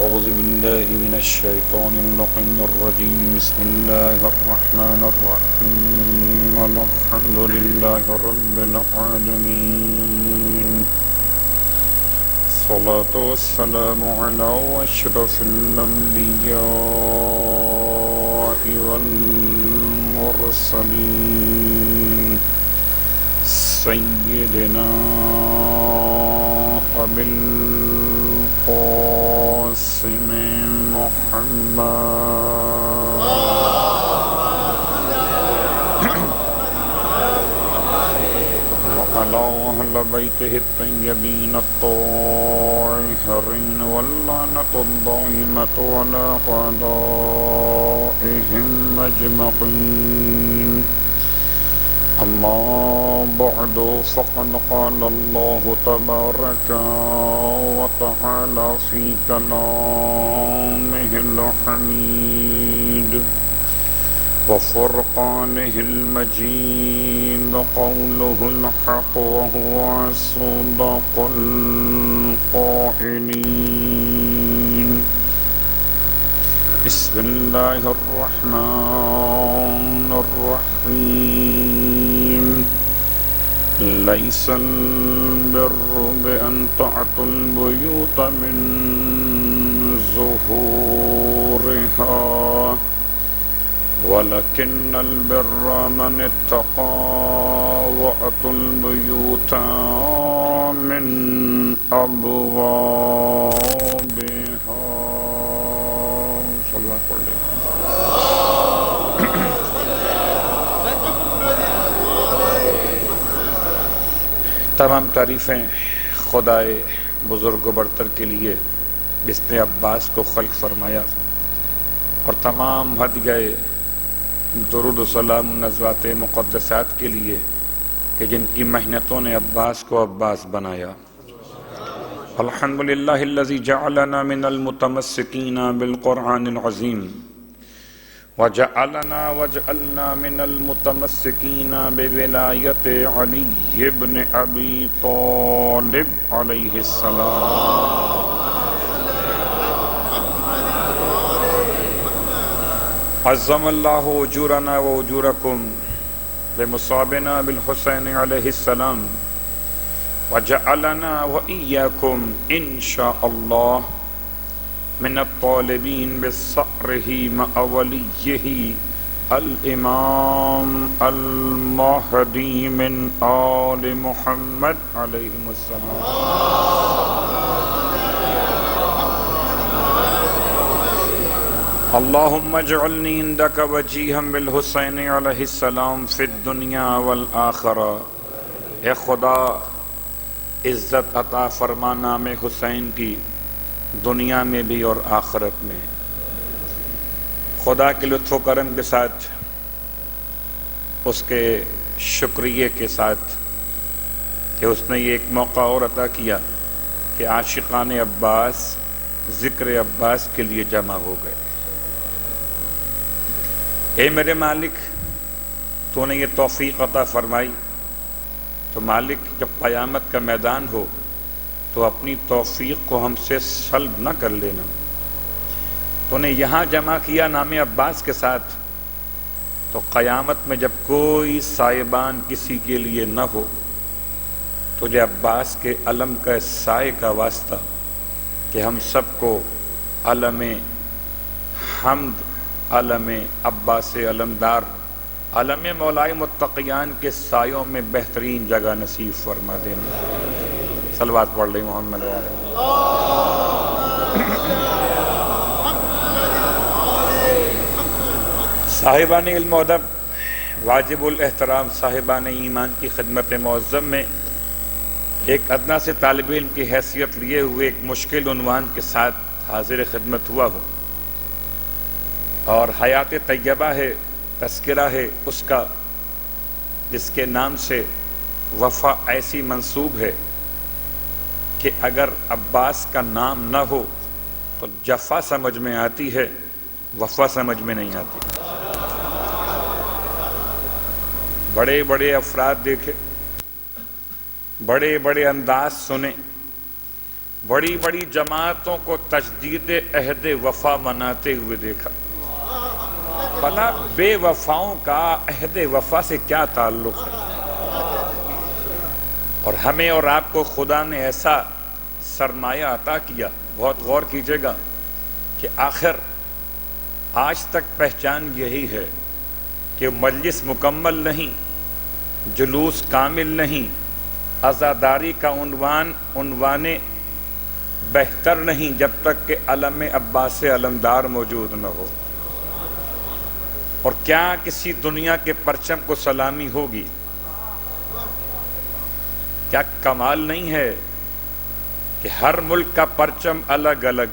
أعوذ بالله من الشيطان اللعين الرجيم بسم الله الرحمن الرحيم الحمد لله رب العالمين الصلاة والسلام على أشرف الأنبياء والمرسلين سيدنا أبي القاسم محمد وعلى أهل بيته الطيبين الطاهرين واللعنة الدائمة على أعدائهم أجمعين أما بعد فقد قال الله تبارك وتعالى في كلامه الحميد وفرقانه المجيد قوله الحق وهو أصدق القائلين بسم الله الرحمن الرحيم ليس البر بأن تأتوا البيوت من ظهورها ولكن البر من اتقى وأتوا البيوت من أبوابها. صلوات پڑھ لیں. تمام تعریفیں خدائے بزرگ و برتر کے لیے جس نے عباس کو خلق فرمایا، اور تمام ہدیہ درود و سلام نزوات مقدسات کے لیے کہ جن کی محنتوں نے عباس کو عباس بنایا. الحمدللہ الذی جعلنا من المتمسکین بالقرآن العظیم وجعلنا من المتمسکین بولایت علی بن ابی طالب علیہ السلام. عظم اللہ اجورنا و اجورکم بمصابنا بالحسین علیہ السلام وجعلنا وإياكم إن شاء الله من الطالبين بصقره مع وليه الإمام المهدي من آل محمد عليهم السلام. اللهم اجعلني عندك وجيها بالحسين عليه السلام في الدنيا والآخرة. اے خدا عزت عطا فرما نام حسین کی دنیا میں بھی اور آخرت میں. خدا کے لطف و کرم کے ساتھ، اس کے شکریہ کے ساتھ کہ اس نے یہ ایک موقع اور عطا کیا کہ عاشقان عباس ذکر عباس کے لیے جمع ہو گئے. اے میرے مالک، تو نے یہ توفیق عطا فرمائی، تو مالک جب قیامت کا میدان ہو تو اپنی توفیق کو ہم سے سلب نہ کر لینا. تو نے یہاں جمع کیا نام عباس کے ساتھ، تو قیامت میں جب کوئی سائبان کسی کے لیے نہ ہو، تجھے عباس کے علم کا سائے کا واسطہ کہ ہم سب کو علم حمد، علم عباس علمدار، علم مولائے متقیان کے سایوں میں بہترین جگہ نصیب فرما دینا. صلوات پڑھ لیں محمد علیہ. صاحبان علم و ادب، واجب الاحترام صاحبان ایمان کی خدمت معظم میں ایک ادنا سے طالب علم کی حیثیت لیے ہوئے ایک مشکل عنوان کے ساتھ حاضر خدمت ہوا ہوں، اور حیات طیبہ ہے، تذکرہ ہے اس کا جس کے نام سے وفا ایسی منسوب ہے کہ اگر عباس کا نام نہ ہو تو جفا سمجھ میں آتی ہے، وفا سمجھ میں نہیں آتی. بڑے بڑے افراد دیکھے، بڑے بڑے انداز سنے، بڑی بڑی جماعتوں کو تجدید عہد وفا مناتے ہوئے دیکھا. بھلا بے وفاؤں کا عہد وفا سے کیا تعلق ہے؟ اور ہمیں اور آپ کو خدا نے ایسا سرمایہ عطا کیا، بہت غور کیجئے گا، کہ آخر آج تک پہچان یہی ہے کہ مجلس مکمل نہیں، جلوس کامل نہیں، عزاداری کا عنوان بہتر نہیں جب تک کہ علم عباس علمدار موجود نہ ہو. اور کیا کسی دنیا کے پرچم کو سلامی ہوگی؟ کیا کمال نہیں ہے کہ ہر ملک کا پرچم الگ الگ،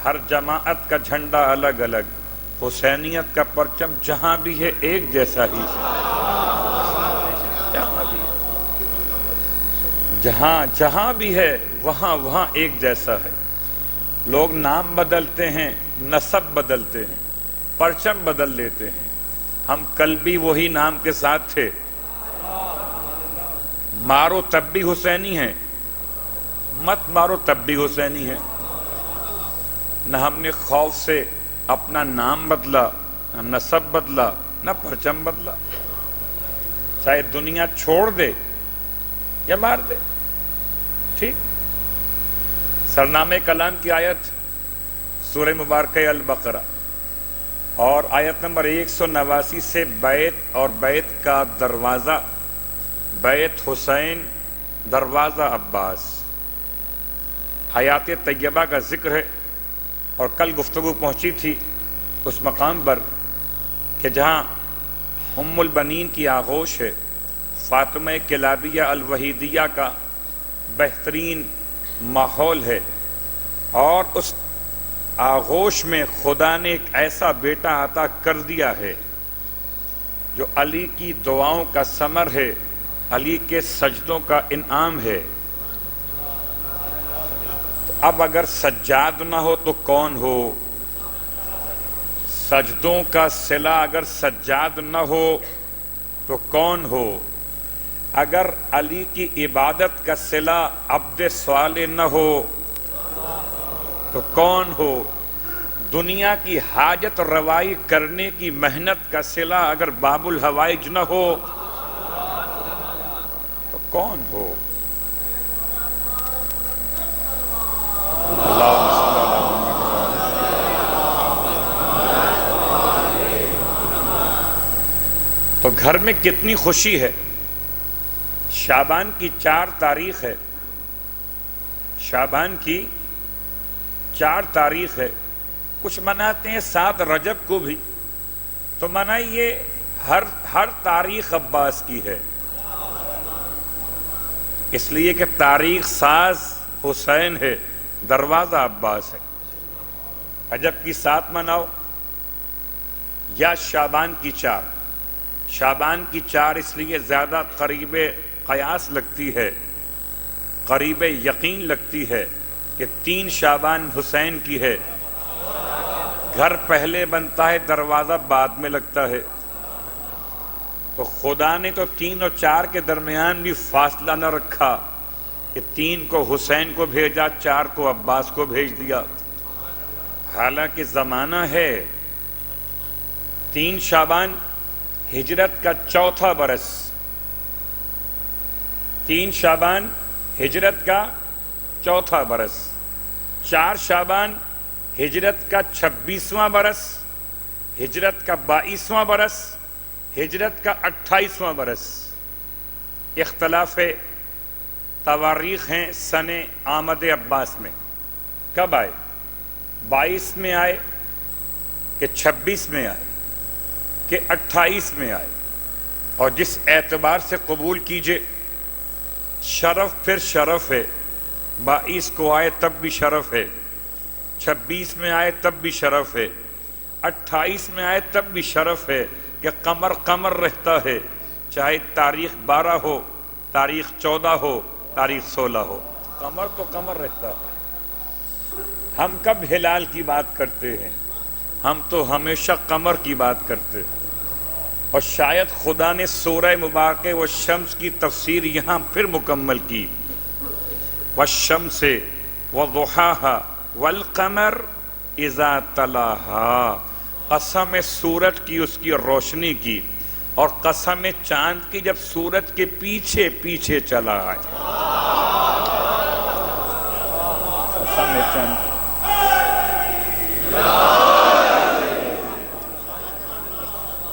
ہر جماعت کا جھنڈا الگ الگ، حسینیت کا پرچم جہاں بھی ہے ایک جیسا ہی ہے. جہاں بھی ہے وہاں ایک جیسا ہے. لوگ نام بدلتے ہیں، نسب بدلتے ہیں، پرچم بدل لیتے ہیں. ہم کل بھی وہی نام کے ساتھ تھے. مارو تب بھی حسینی ہیں، مت مارو تب بھی حسینی ہیں. نہ ہم نے خوف سے اپنا نام بدلا، نہ نسب بدلا، نہ پرچم بدلا. چاہے دنیا چھوڑ دے یا مار دے، ٹھیک. سرنامہ کلام کی آیت سورہ مبارکہ البقرہ اور آیت نمبر 189 سے بیت اور بیت کا دروازہ، بیت حسین دروازہ عباس، حیات طیبہ کا ذکر ہے. اور کل گفتگو پہنچی تھی اس مقام پر کہ جہاں ام البنین کی آغوش ہے، فاطمہ کلابیہ الوحیدیہ کا بہترین ماحول ہے. اور اس آغوش میں خدا نے ایک ایسا بیٹا عطا کر دیا ہے جو علی کی دعاؤں کا ثمر ہے، علی کے سجدوں کا انعام ہے. تو اب اگر سجاد نہ ہو تو کون ہو؟ سجدوں کا صلہ اگر سجاد نہ ہو تو کون ہو؟ اگر علی کی عبادت کا صلہ عبد صالح نہ ہو تو کون ہو؟ دنیا کی حاجت روائی کرنے کی محنت کا صلہ اگر باب الحوائج نہ ہو تو کون ہو؟ تو گھر میں کتنی خوشی ہے. شعبان کی 4 تاریخ ہے، شعبان کی 4 تاریخ ہے. کچھ مناتے ہیں 7 رجب کو بھی، تو منائیے ہر تاریخ عباس کی ہے، اس لیے کہ تاریخ ساز حسین ہے، دروازہ عباس ہے. رجب کی 7 مناؤ یا شعبان کی 4. شعبان کی 4 اس لیے زیادہ قریب قیاس لگتی ہے، قریب یقین لگتی ہے کہ 3 شعبان حسین کی ہے. گھر پہلے بنتا ہے، دروازہ بعد میں لگتا ہے. تو خدا نے تو 3 اور 4 کے درمیان بھی فاصلہ نہ رکھا کہ 3 کو حسین کو بھیجا، 4 کو عباس کو بھیج دیا. حالانکہ زمانہ ہے 3 شعبان ہجرت کا 4تھا برس، 3 شعبان ہجرت کا 4تھا برس، 4 شعبان ہجرت کا 26واں برس، ہجرت کا 22واں برس، ہجرت کا 28واں برس. اختلاف تواریخ ہیں سن آمد عباس میں. کب آئے؟ 22 میں آئے کہ 26 میں آئے کہ 28 میں آئے؟ اور جس اعتبار سے قبول کیجئے، شرف پھر شرف ہے. 22 کو آئے تب بھی شرف ہے، 26 میں آئے تب بھی شرف ہے، 28 میں آئے تب بھی شرف ہے کہ قمر رہتا ہے، چاہے تاریخ 12 ہو، تاریخ 14 ہو، تاریخ 16 ہو، قمر تو قمر رہتا ہے. ہم کب ہلال کی بات کرتے ہیں؟ ہم تو ہمیشہ قمر کی بات کرتے ہیں. اور شاید خدا نے سورہ مبارکہ والشمس کی تفسیر یہاں پھر مکمل کی. والشمس وضحاها والقمر اذا تلاها، قسم سورج کی اس کی روشنی کی، اور قسم چاند کی جب سورج کے پیچھے پیچھے چلا آئے. قسم چاند.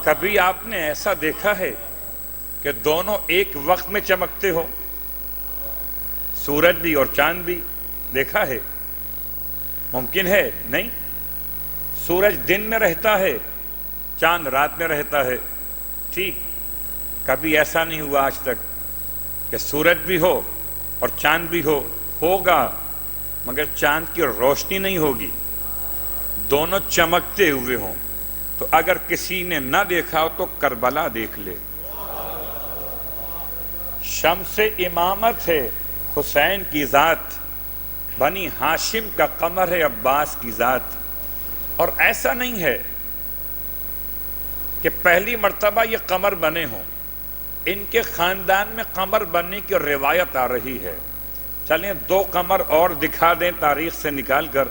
کبھی آپ نے ایسا دیکھا ہے کہ دونوں ایک وقت میں چمکتے ہو؟ سورج بھی اور چاند بھی دیکھا ہے؟ ممکن ہے؟ نہیں. سورج دن میں رہتا ہے، چاند رات میں رہتا ہے. ٹھیک، کبھی ایسا نہیں ہوا آج تک کہ سورج بھی ہو اور چاند بھی ہو. ہوگا مگر چاند کی روشنی نہیں ہوگی، دونوں چمکتے ہوئے ہوں. تو اگر کسی نے نہ دیکھا ہو تو کربلا دیکھ لے. شمس امامت ہے حسین کی ذات، بنی ہاشم کا قمر ہے عباس کی ذات. اور ایسا نہیں ہے کہ پہلی مرتبہ یہ قمر بنے ہوں، ان کے خاندان میں قمر بننے کی روایت آ رہی ہے. چلیں 2 قمر اور دکھا دیں تاریخ سے نکال کر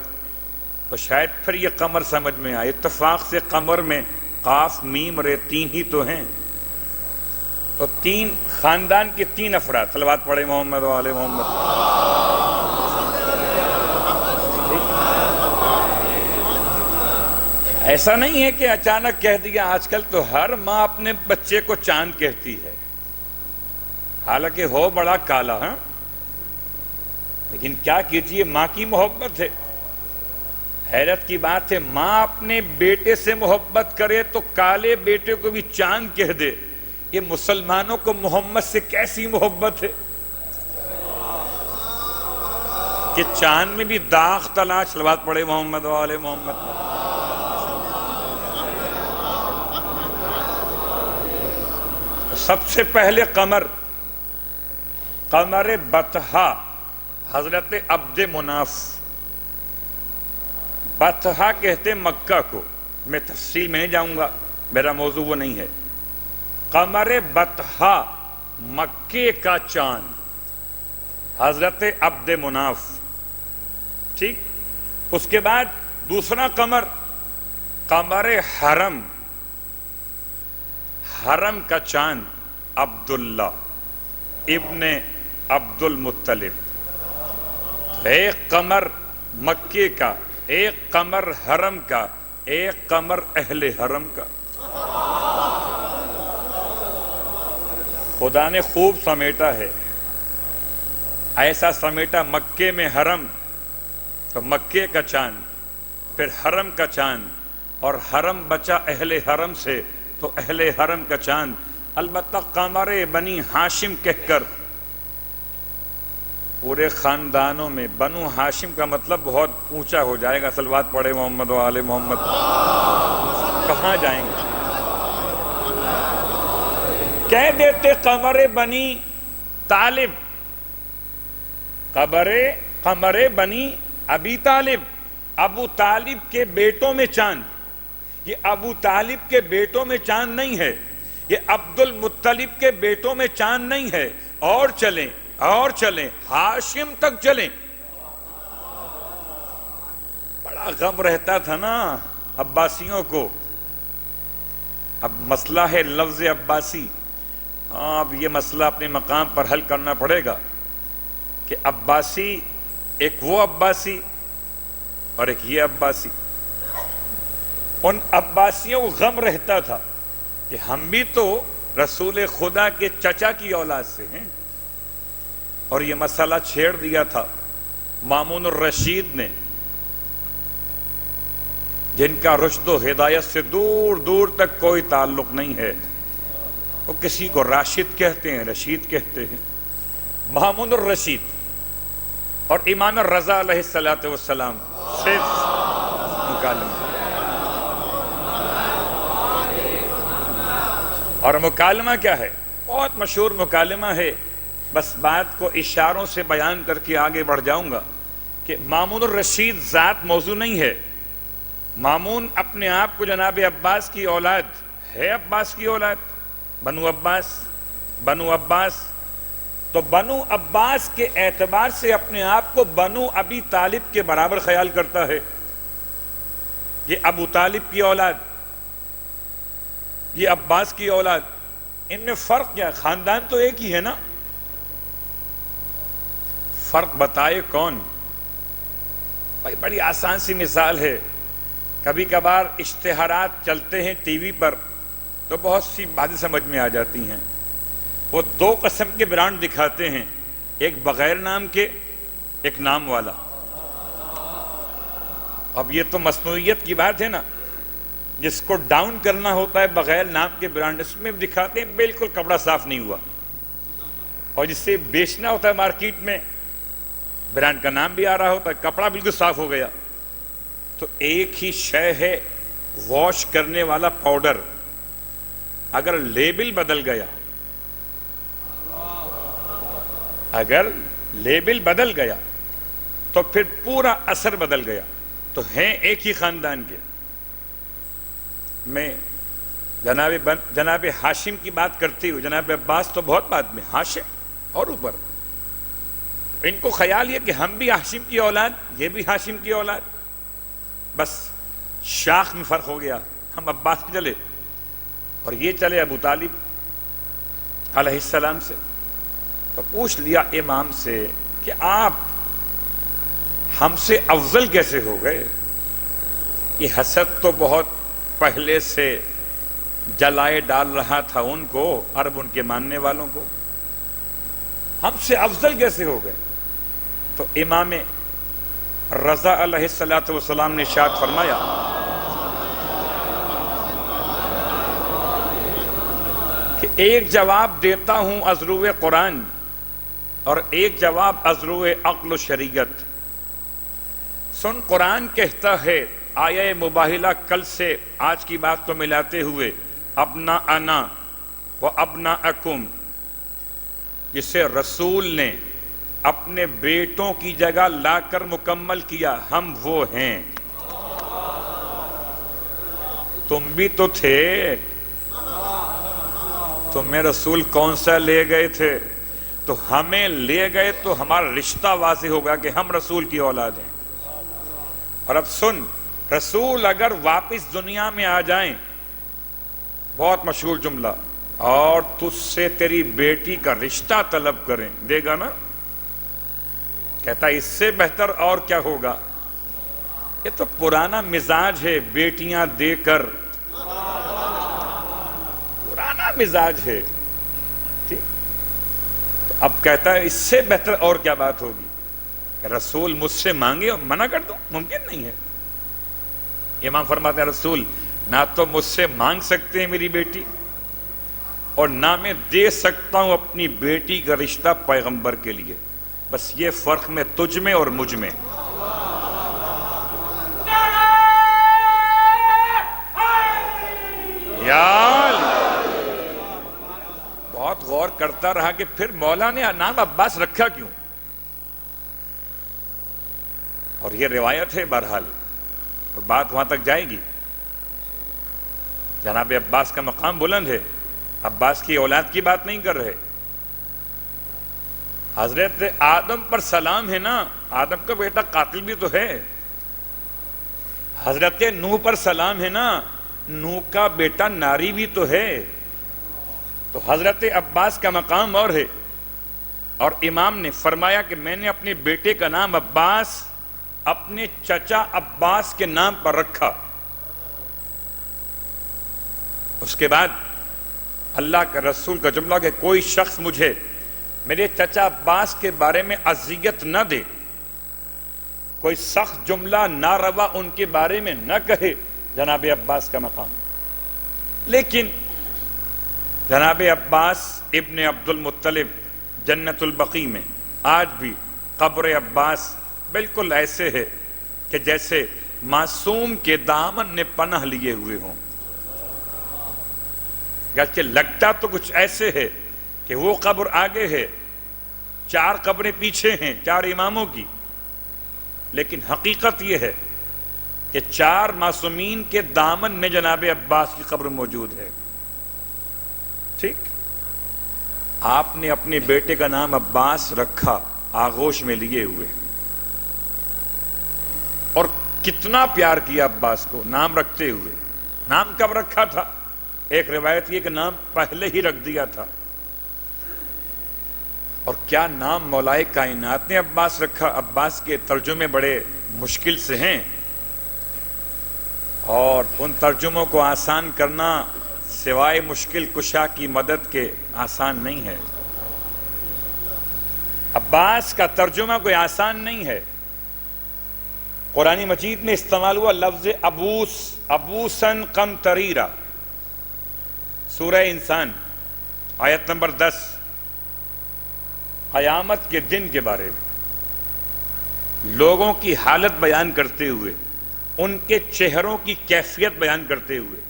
تو شاید پھر یہ قمر سمجھ میں آئے. اتفاق سے قمر میں قاف میم رے 3 ہی تو ہیں. تو 3 خاندان کے 3 افراد. صلوات پڑھے محمد و آل محمد. ایسا نہیں ہے کہ اچانک کہہ دیا. آج کل تو ہر ماں اپنے بچے کو چاند کہتی ہے، حالانکہ ہو بڑا کالا. ہاں، لیکن کیا کیجئے، ماں کی محبت ہے. حیرت کی بات ہے، ماں اپنے بیٹے سے محبت کرے تو کالے بیٹے کو بھی چاند کہہ دے. یہ مسلمانوں کو محمد سے کیسی محبت ہے کہ چاند میں بھی داغ تلاش. صلوات پڑھے محمد و آل محمد. سب سے پہلے قمر بطحا حضرت عبد مناف. بطحا کہتے مکہ کو. میں تفصیل میں نہیں جاؤں گا، میرا موضوع وہ نہیں ہے. قمر بطحا مکے کا چاند حضرت عبد مناف. ٹھیک، اس کے بعد دوسرا قمر حرم، حرم کا چاند عبداللہ ابن عبد المطلب. ایک قمر مکے کا، ایک قمر حرم کا، ایک قمر اہل حرم کا. خدا نے خوب سمیٹا ہے. ایسا سمیٹا مکے میں حرم تو مکے کا چاند، پھر حرم کا چاند، اور حرم بچا اہل حرم سے تو اہل حرم کا چاند. البتہ قمر بنی ہاشم کہہ کر پورے خاندانوں میں، بنو ہاشم کا مطلب بہت اونچا ہو جائے گا. صلوات پڑھے محمد و آل محمد. کہاں جائیں گے؟ کہہ دیتے قمر بنی طالب، قمر بنی ابی طالب، ابو طالب کے بیٹوں میں چاند. یہ ابو طالب کے بیٹوں میں چاند نہیں ہے، یہ عبد المطلب کے بیٹوں میں چاند نہیں ہے. اور چلیں اور چلیں، ہاشم تک چلیں. بڑا غم رہتا تھا نا عباسیوں کو. اب مسئلہ ہے لفظ عباسی. ہاں، اب یہ مسئلہ اپنے مقام پر حل کرنا پڑے گا کہ عباسی ایک وہ عباسی اور ایک یہ عباسی. ان عباسیوں کو غم رہتا تھا کہ ہم بھی تو رسول خدا کے چچا کی اولاد سے ہیں. اور یہ مسئلہ چھیڑ دیا تھا مامون الرشید نے، جن کا رشد و ہدایت سے دور دور تک کوئی تعلق نہیں ہے. وہ کسی کو راشد کہتے ہیں، رشید کہتے ہیں. مامون الرشید اور امام رضا علیہ السلام صرف مکالمہ. اور مکالمہ کیا ہے؟ بہت مشہور مکالمہ ہے. بس بات کو اشاروں سے بیان کر کے آگے بڑھ جاؤں گا کہ مامون الرشید ذات موضوع نہیں ہے. مامون اپنے آپ کو جناب عباس کی اولاد ہے، عباس کی اولاد، بنو عباس. تو بنو عباس کے اعتبار سے اپنے آپ کو بنو ابی طالب کے برابر خیال کرتا ہے. یہ ابو طالب کی اولاد، یہ عباس کی اولاد، ان میں فرق کیا؟ خاندان تو ایک ہی ہے نا. فرق بتائے کون؟ بھائی بڑی آسان سی مثال ہے. کبھی کبھار اشتہارات چلتے ہیں ٹی وی پر تو بہت سی باتیں سمجھ میں آ جاتی ہیں. وہ دو قسم کے برانڈ دکھاتے ہیں، ایک بغیر نام کے، ایک نام والا. اب یہ تو مصنوعیت کی بات ہے نا، جس کو ڈاؤن کرنا ہوتا ہے بغیر نام کے برانڈ، اس میں دکھاتے ہیں بالکل کپڑا صاف نہیں ہوا، اور جس سے بیچنا ہوتا ہے مارکیٹ میں برانڈ کا نام بھی آ رہا ہوتا ہے، کپڑا بالکل صاف ہو گیا. تو ایک ہی شے ہے واش کرنے والا پاؤڈر، اگر لیبل بدل گیا، اگر لیبل بدل گیا تو پھر پورا اثر بدل گیا. تو ہیں ایک ہی خاندان کے. میں جناب ہاشم کی بات کرتی ہوں، جناب عباس تو بہت بعد میں، ہاشم اور اوپر. ان کو خیال یہ کہ ہم بھی ہاشم کی اولاد، یہ بھی ہاشم کی اولاد، بس شاخ میں فرق ہو گیا. ہم عباس پہ چلے اور یہ چلے ابو طالب علیہ السلام سے. تو پوچھ لیا امام سے کہ آپ ہم سے افضل کیسے ہو گئے؟ یہ حسد تو بہت پہلے سے جلائے ڈال رہا تھا ان کو، عرب ان کے ماننے والوں کو. ہم سے افضل کیسے ہو گئے؟ تو امام رضا علیہ السلام نے ارشاد فرمایا کہ ایک جواب دیتا ہوں از روئے قرآن اور ایک جواب از روئے عقل و شریعت. سن، قرآن کہتا ہے آیہ مباہلہ کل سے آج کی بات کو ملاتے ہوئے، ابنا انا و ابنا اکم، جسے رسول نے اپنے بیٹوں کی جگہ لا کر مکمل کیا، ہم وہ ہیں. تم بھی تو تھے، تمہیں رسول کون سا لے گئے تھے؟ تو ہمیں لے گئے تو ہمارا رشتہ واضح ہوگا کہ ہم رسول کی اولاد ہیں. اور اب سن، رسول اگر واپس دنیا میں آ جائیں، بہت مشہور جملہ، اور تجھ سے تیری بیٹی کا رشتہ طلب کریں، دے گا نا؟ کہتا اس سے بہتر اور کیا ہوگا؟ یہ تو پرانا مزاج ہے، بیٹیاں دے کر، پرانا مزاج ہے. ٹھیک، تو اب کہتا ہے اس سے بہتر اور کیا بات ہوگی کہ رسول مجھ سے مانگے اور منع کر دوں؟ ممکن نہیں ہے. امام فرماتے ہیں رسول نہ تو مجھ سے مانگ سکتے ہیں میری بیٹی، اور نہ میں دے سکتا ہوں اپنی بیٹی کا رشتہ پیغمبر کے لیے. بس یہ فرق میں تجھ میں اور مجھ میں. یار بہت غور کرتا رہا کہ پھر مولا نے نام عباس رکھا کیوں؟ اور یہ روایت ہے بہرحال، اور بات وہاں تک جائے گی. جناب عباس کا مقام بلند ہے، عباس کی اولاد کی بات نہیں کر رہے. حضرت آدم پر سلام ہے نا، آدم کا بیٹا قاتل بھی تو ہے. حضرت نوح پر سلام ہے نا، نوح کا بیٹا ناری بھی تو ہے. تو حضرت عباس کا مقام اور ہے. اور امام نے فرمایا کہ میں نے اپنے بیٹے کا نام عباس اپنے چچا عباس کے نام پر رکھا. اس کے بعد اللہ کا رسول کا جملہ کہ کوئی شخص مجھے میرے چچا عباس کے بارے میں اذیت نہ دے، کوئی سخت جملہ ناروا ان کے بارے میں نہ کہے. جناب عباس کا مقام. لیکن جناب عباس ابن عبد المطلب جنت البقیع میں آج بھی قبر عباس بالکل ایسے ہے کہ جیسے معصوم کے دامن نے پناہ لیے ہوئے ہوں. گرچہ لگتا تو کچھ ایسے ہے کہ وہ قبر آگے ہے، 4 قبریں پیچھے ہیں 4 اماموں کی، لیکن حقیقت یہ ہے کہ 4 معصومین کے دامن میں جناب عباس کی قبر موجود ہے. ٹھیک، آپ نے اپنے بیٹے کا نام عباس رکھا آغوش میں لیے ہوئے، اور کتنا پیار کیا عباس کو نام رکھتے ہوئے۔ نام کب رکھا تھا؟ ایک روایت یہ کہ نام پہلے ہی رکھ دیا تھا۔ اور کیا نام مولائے کائنات نے عباس رکھا۔ عباس کے ترجمے بڑے مشکل سے ہیں، اور ان ترجموں کو آسان کرنا سوائے مشکل کشا کی مدد کے آسان نہیں ہے۔ عباس کا ترجمہ کوئی آسان نہیں ہے۔ قرآن مجید میں استعمال ہوا لفظ ابوس، ابوسن قمطریرا، سورہ انسان آیت نمبر 10، قیامت کے دن کے بارے میں لوگوں کی حالت بیان کرتے ہوئے، ان کے چہروں کی کیفیت بیان کرتے ہوئے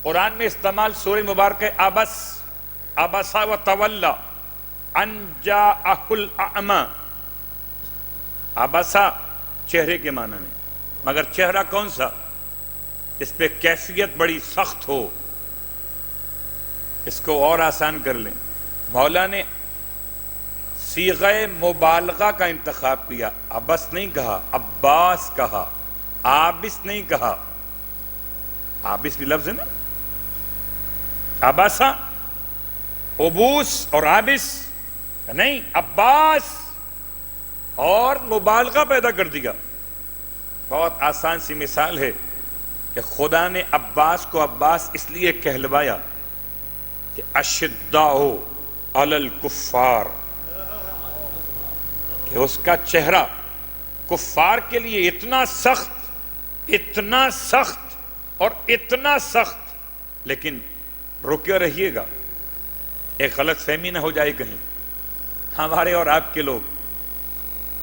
قرآن میں استعمال سورہ مبارکہ ابس، ابسا و تولا ان جاءہ الاعمی۔ ابسا چہرے کے معنی میں، مگر چہرہ کون سا اس پہ کیفیت بڑی سخت ہو۔ اس کو اور آسان کر لیں، مولا نے صیغہ مبالغہ کا انتخاب کیا، ابس نہیں کہا، عباس کہا، آبس نہیں کہا۔ آبس بھی لفظ ہے نا، اباسا، ابوس اور آبس نہیں، عباس، اور مبالغہ پیدا کر دیا۔ بہت آسان سی مثال ہے کہ خدا نے عباس کو عباس اس لیے کہلوایا کہ اشداء علی الکفار، کہ اس کا چہرہ کفار کے لیے اتنا سخت، اتنا سخت اور اتنا سخت۔ لیکن رکے رہیے گا، ایک غلط فہمی نہ ہو جائے کہیں۔ ہمارے اور آپ کے لوگ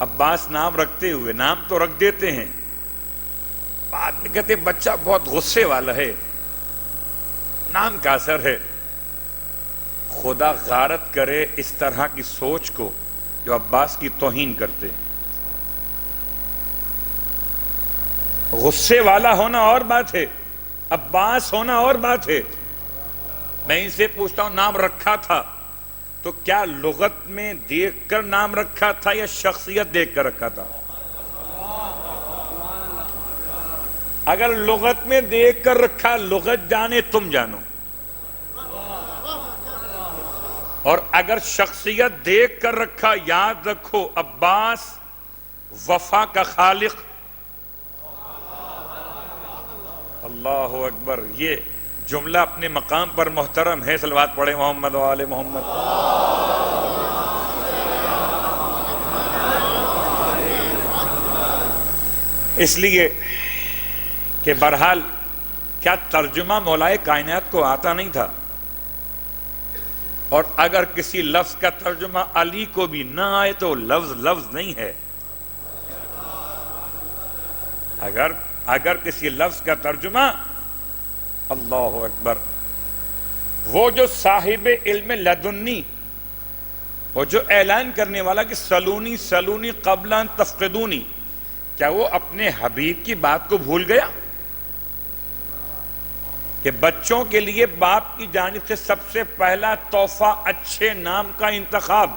عباس نام رکھتے ہوئے، نام تو رکھ دیتے ہیں، بعد میں کہتے ہیں بچہ بہت غصے والا ہے، نام کا اثر ہے۔ خدا غارت کرے اس طرح کی سوچ کو جو عباس کی توہین کرتے ہیں۔ غصے والا ہونا اور بات ہے، عباس ہونا اور بات ہے۔ میں ان سے پوچھتا ہوں، نام رکھا تھا تو کیا لغت میں دیکھ کر نام رکھا تھا یا شخصیت دیکھ کر رکھا تھا؟ اگر لغت میں دیکھ کر رکھا، لغت جانے تم جانو، اور اگر شخصیت دیکھ کر رکھا، یاد رکھو عباس وفا کا خالق۔ اللہ اکبر، یہ جملہ اپنے مقام پر محترم ہے۔ صلوات پڑھیں محمد و آل محمد۔ اس لیے کہ بہرحال کیا ترجمہ مولائے کائنات کو آتا نہیں تھا؟ اور اگر کسی لفظ کا ترجمہ علی کو بھی نہ آئے تو لفظ نہیں ہے۔ اگر کسی لفظ کا ترجمہ، اللہ اکبر، وہ جو صاحب علم لدنی، وہ جو اعلان کرنے والا کہ سلونی سلونی قبل ان تفقدونی، کیا وہ اپنے حبیب کی بات کو بھول گیا کہ بچوں کے لیے باپ کی جانب سے سب سے پہلا تحفہ اچھے نام کا انتخاب؟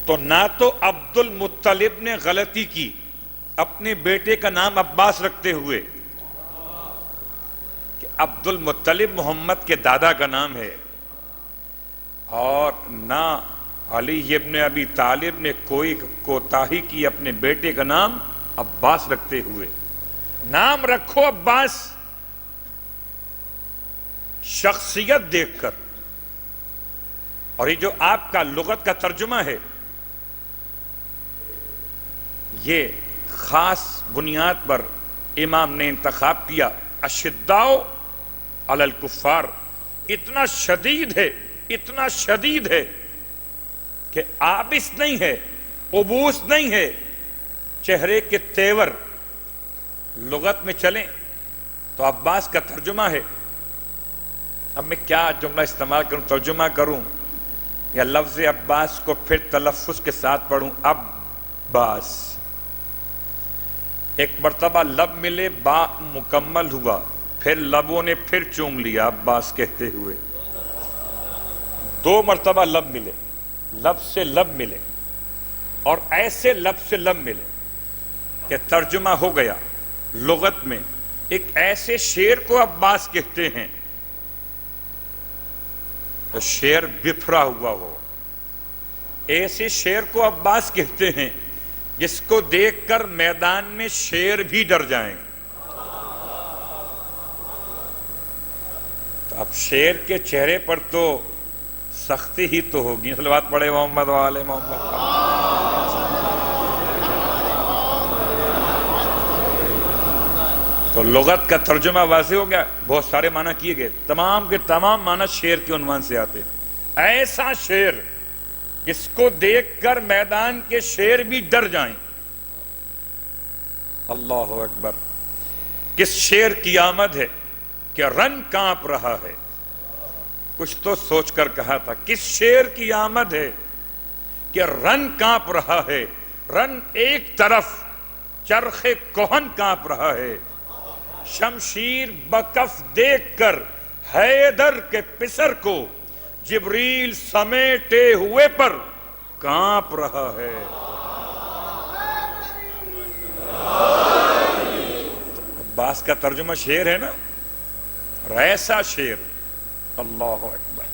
تو نہ تو عبد المطلب نے غلطی کی اپنے بیٹے کا نام عباس رکھتے ہوئے، کہ عبد المطلب محمد کے دادا کا نام ہے، اور نہ علی ابن ابی طالب نے کوئی کوتاہی کی اپنے بیٹے کا نام عباس رکھتے ہوئے۔ نام رکھو عباس شخصیت دیکھ کر، اور یہ جو آپ کا لغت کا ترجمہ ہے، یہ خاص بنیاد پر امام نے انتخاب کیا۔ اشداء علی الکفار اتنا شدید ہے، اتنا شدید ہے کہ آبس نہیں ہے، ابوس نہیں ہے، چہرے کے تیور۔ لغت میں چلیں تو عباس کا ترجمہ ہے۔ اب میں کیا جملہ استعمال کروں، ترجمہ کروں یا لفظ عباس کو پھر تلفظ کے ساتھ پڑھوں؟ عباس، ایک مرتبہ لب ملے، با مکمل ہوا، پھر لبوں نے پھر چوم لیا عباس کہتے ہوئے۔ 2 مرتبہ لب ملے، لب سے لب ملے اور ایسے لب سے لب ملے کہ ترجمہ ہو گیا لغت میں ایک ایسے شعر کو عباس کہتے ہیں تو شعر بفرا ہوا ہو، ایسے شعر کو عباس کہتے ہیں جس کو دیکھ کر میدان میں شیر بھی ڈر جائیں۔ تو اب شیر کے چہرے پر تو سختی ہی تو ہوگی، صلوات پڑھے محمد و آل محمد۔ تو لغت کا ترجمہ واضح ہو گیا، بہت سارے معنی کیے گئے، تمام کے تمام معنی شعر کے عنوان سے آتے ہیں۔ ایسا شعر جس کو دیکھ کر میدان کے شیر بھی ڈر جائیں۔ اللہ اکبر! کس شعر کی آمد ہے کہ رن کانپ رہا ہے؟ کچھ تو سوچ کر کہا تھا، کس شعر کی آمد ہے کہ رن کانپ رہا ہے؟ رن ایک طرف، چرخ کوہن کانپ رہا ہے، شمشیر بکف دیکھ کر حیدر کے پسر کو جبریل سمیٹے ہوئے پر کانپ رہا ہے۔ عباس کا ترجمہ شعر ہے نا، ایسا شعر، اللہ اکبر!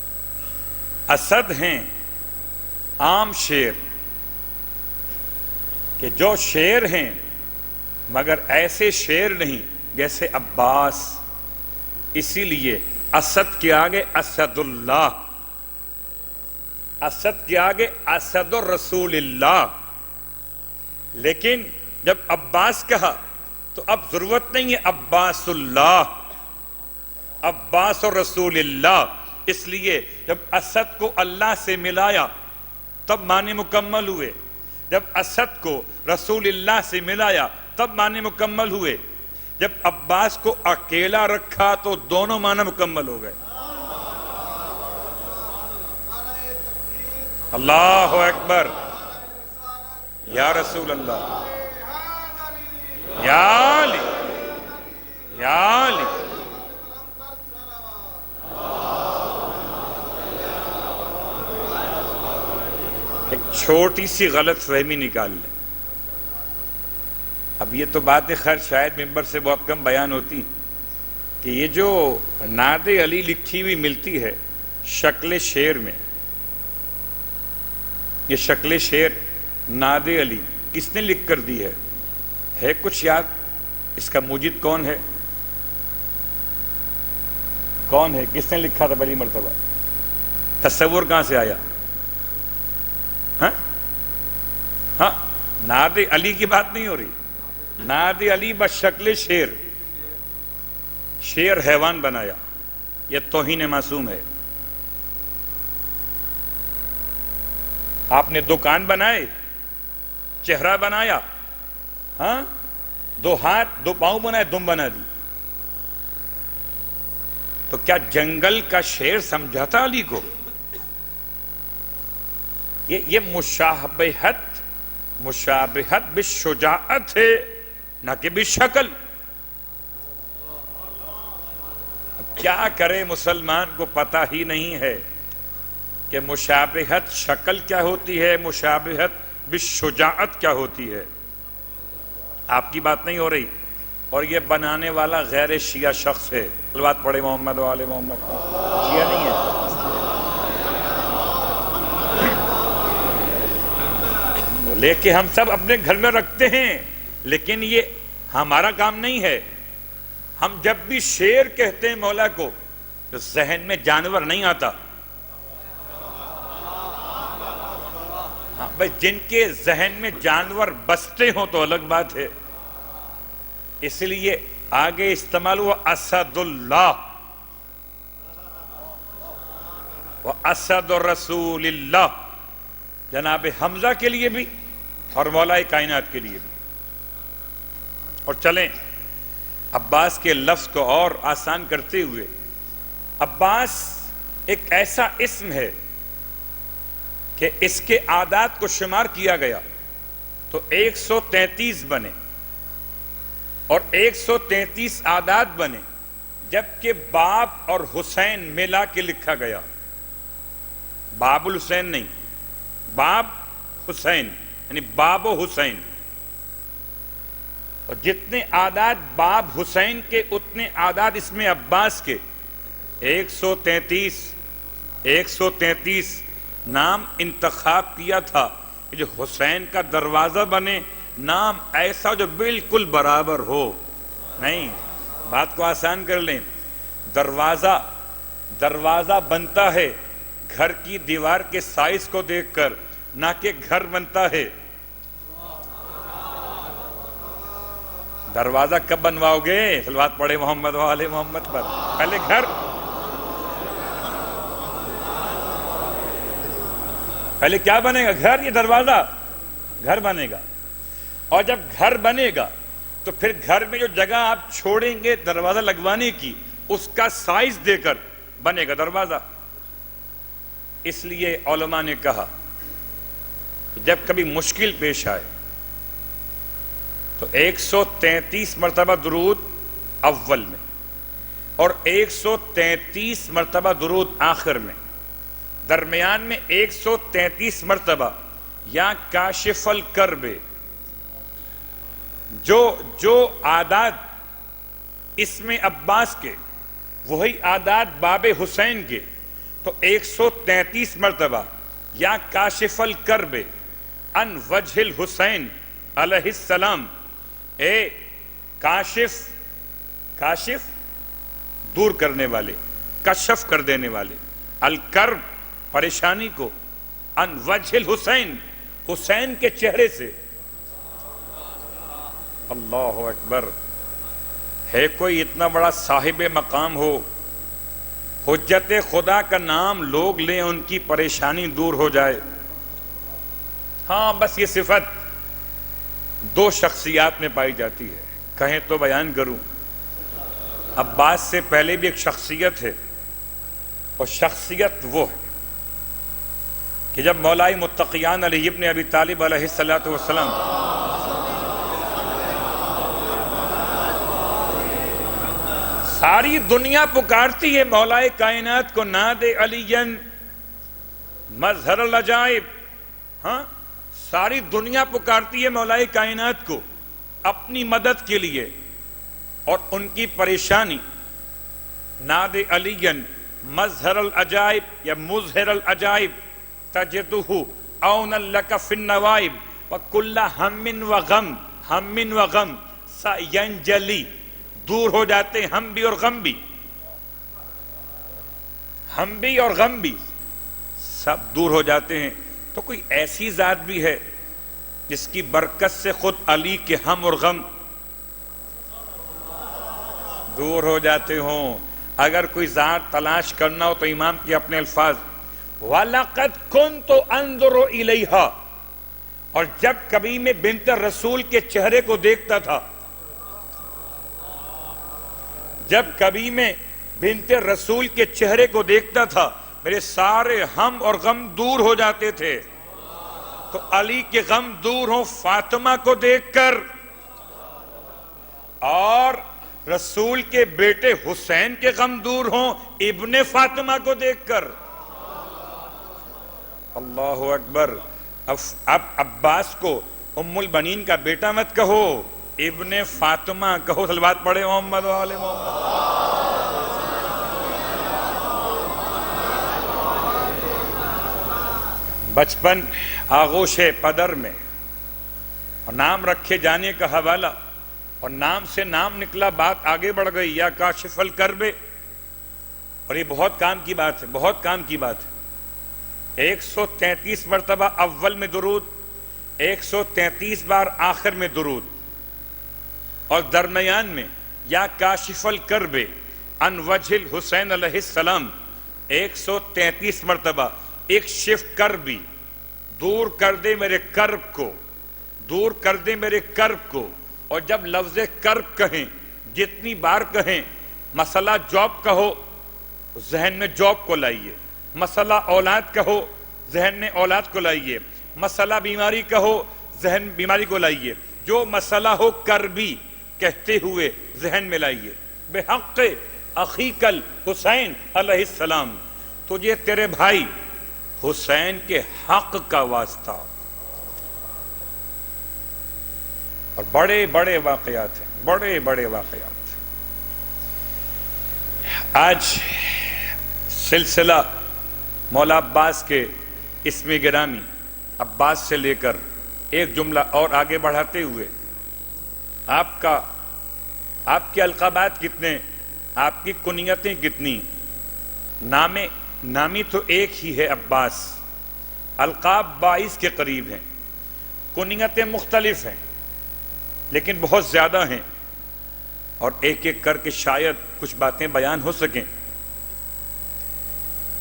اسد ہیں عام شعر کہ جو شعر ہیں مگر ایسے شعر نہیں جیسے عباس، اسی لیے اسد کے آگے اسد اللہ، اسد کے آگے اسد الرسول اللہ۔ لیکن جب عباس کہا تو اب ضرورت نہیں ہے عباس اللہ، عباس اور رسول اللہ، اس لیے جب اسد کو اللہ سے ملایا تب معنی مکمل ہوئے، جب اسد کو رسول اللہ سے ملایا تب معنی مکمل ہوئے، جب عباس کو اکیلا رکھا تو دونوں معنی مکمل ہو گئے۔ اللہ اکبر! یا رسول اللہ، یا علی، یا علی! ایک چھوٹی سی غلط فہمی نکال لیں۔ اب یہ تو باتیں خیر شاید ممبر سے بہت کم بیان ہوتی کہ یہ جو نعت علی لکھی ہوئی ملتی ہے شکل شعر میں، یہ شکل شعر نعت علی کس نے لکھ کر دی ہے کچھ یاد؟ اس کا موجد کون ہے؟ کون ہے؟ کس نے لکھا تھا پہلی مرتبہ؟ تصور کہاں سے آیا؟ ہاں، نعت علی کی بات نہیں ہو رہی، نعت علی بس شکل شعر، شعر حیوان بنایا، یہ توہین معصوم ہے۔ آپ نے 2 کان بنائے، چہرہ بنایا، ہاں 2 ہاتھ 2 پاؤں بنائے، دم بنا دی، تو کیا جنگل کا شیر سمجھا تھا علی کو؟ یہ مشابہت بالشجاعت ہے، نہ کہ بالشکل۔ کیا کرے مسلمان کو پتہ ہی نہیں ہے کہ مشابہت شکل کیا ہوتی ہے، مشابہت بالشجاعت کیا ہوتی ہے۔ آپ کی بات نہیں ہو رہی، اور یہ بنانے والا غیر شیعہ شخص ہے، صلوات پڑھے محمد و آل محمد، شیعہ نہیں ہے۔ لے کے ہم سب اپنے گھر میں رکھتے ہیں، لیکن یہ ہمارا کام نہیں ہے۔ ہم جب بھی شعر کہتے ہیں مولا کو تو ذہن میں جانور نہیں آتا۔ ہاں بھائی، جن کے ذہن میں جانور بستے ہوں تو الگ بات ہے، اس لیے آگے استعمال ہوا اسد اللہ و اسد رسول اللہ، جناب حمزہ کے لیے بھی اور مولا کائنات کے لیے بھی۔ اور چلیں عباس کے لفظ کو اور آسان کرتے ہوئے، عباس ایک ایسا اسم ہے کہ اس کے اعداد کو شمار کیا گیا تو 133 بنے، اور 133 اعداد بنے، جبکہ باپ اور حسین ملا کے لکھا گیا باب الحسین نہیں، باب حسین یعنی باب و حسین. اور جتنے اعداد باب حسین کے اتنے اعداد اس میں عباس کے. 133 نام انتخاب کیا تھا کہ جو حسین کا دروازہ بنے، نام ایسا جو بالکل برابر ہو. نہیں، بات کو آسان کر لیں. دروازہ بنتا ہے گھر کی دیوار کے سائز کو دیکھ کر، نہ کہ گھر بنتا ہے. دروازہ کب بنواؤ گے؟ صلوات پڑھے محمد و آل محمد پر. پہلے گھر، پہلے کیا بنے گا؟ گھر. یہ دروازہ گھر بنے گا. اور جب گھر بنے گا تو پھر گھر میں جو جگہ آپ چھوڑیں گے دروازہ لگوانے کی، اس کا سائز دے کر بنے گا دروازہ. اس لیے علماء نے کہا کہ جب کبھی مشکل پیش آئے تو 133 مرتبہ درود اول میں اور 133 مرتبہ درود آخر میں، درمیان میں 133 مرتبہ یا کاشف الکرب. جو اعداد اس میں عباس کے وہی اعداد باب حسین کے، تو 133 مرتبہ یا کاشف الکرب ان وجہ الحسین علیہ السلام. اے کاشف دور کرنے والے، کشف کر دینے والے، الکرب پریشانی کو، ان وجہ الحسین حسین کے چہرے سے. اللہ اکبر. ہے کوئی اتنا بڑا صاحب مقام ہو، حجت خدا کا نام لوگ لیں ان کی پریشانی دور ہو جائے؟ ہاں، بس یہ صفت 2 شخصیات میں پائی جاتی ہے. کہیں تو بیان کروں. عباس سے پہلے بھی ایک شخصیت ہے، اور شخصیت وہ ہے کہ جب مولا متقیان علی ابن ابی طالب علیہ السلام ساری دنیا پکارتی ہے مولا کائنات کو، نادے علی مظہر العجائب. ہاں، ساری دنیا پکارتی ہے مولا کائنات کو اپنی مدد کے لیے، اور ان کی پریشانی نادے علی مظہر العجائب یا مظہر العجائب تجدہ اونا لک فی النوائب وکل ہم و غم سینجلی. دور ہو جاتے ہیں ہم بھی اور غم بھی، ہم بھی اور غم بھی سب دور ہو جاتے ہیں. تو کوئی ایسی ذات بھی ہے جس کی برکت سے خود علی کے ہم اور غم دور ہو جاتے ہوں؟ اگر کوئی ذات تلاش کرنا ہو تو امام کے اپنے الفاظ، وَلَقَدْ كُنْتُ أَنظُرُ إِلَيْهَا. اور جب کبھی میں بنت رسول کے چہرے کو دیکھتا تھا، جب کبھی میں بنت رسول کے چہرے کو دیکھتا تھا، میرے سارے ہم اور غم دور ہو جاتے تھے. تو علی کے غم دور ہوں فاطمہ کو دیکھ کر، اور رسول کے بیٹے حسین کے غم دور ہوں ابن فاطمہ کو دیکھ کر. اللہ اکبر. اب عباس کو ام البنین کا بیٹا مت کہو، ابن فاطمہ کہو. صلوات پڑھے محمد و آل محمد. بچپن آغوش پدر میں، اور نام رکھے جانے کا حوالہ، اور نام سے نام نکلا، بات آگے بڑھ گئی یا کاشف الکرب. اور یہ بہت کام کی بات ہے، بہت کام کی بات ہے. 133 مرتبہ اول میں درود، 133 بار آخر میں درود، اور درمیان میں یا کاشف الکرب ان وجہ الحسین علیہ السلام 133 مرتبہ. اکشف کربی، دور کر دے میرے کرب کو، دور کر دے میرے کرب کو. اور جب لفظ کرب کہیں، جتنی بار کہیں، مسئلہ جاب کا ہو ذہن میں جاب کو لائیے، مسئلہ اولاد کا ہو ذہن میں اولاد کو لائیے، مسئلہ بیماری کا ہو ذہن بیماری کو لائیے. جو مسئلہ ہو کربی کہتے ہوئے ذہن میں لائیے. بحق اخیک الحسین علیہ السلام، تجھے تیرے بھائی حسین کے حق کا واسطہ. اور بڑے بڑے واقعات ہیں، بڑے بڑے واقعات. آج سلسلہ مولا عباس کے اسم گرامی عباس سے لے کر ایک جملہ اور آگے بڑھاتے ہوئے، آپ کے القابات کتنے، آپ کی کنیتیں کتنی. نامی تو ایک ہی ہے عباس، القاب 22 کے قریب ہیں، کنیتیں مختلف ہیں لیکن بہت زیادہ ہیں، اور ایک ایک کر کے شاید کچھ باتیں بیان ہو سکیں.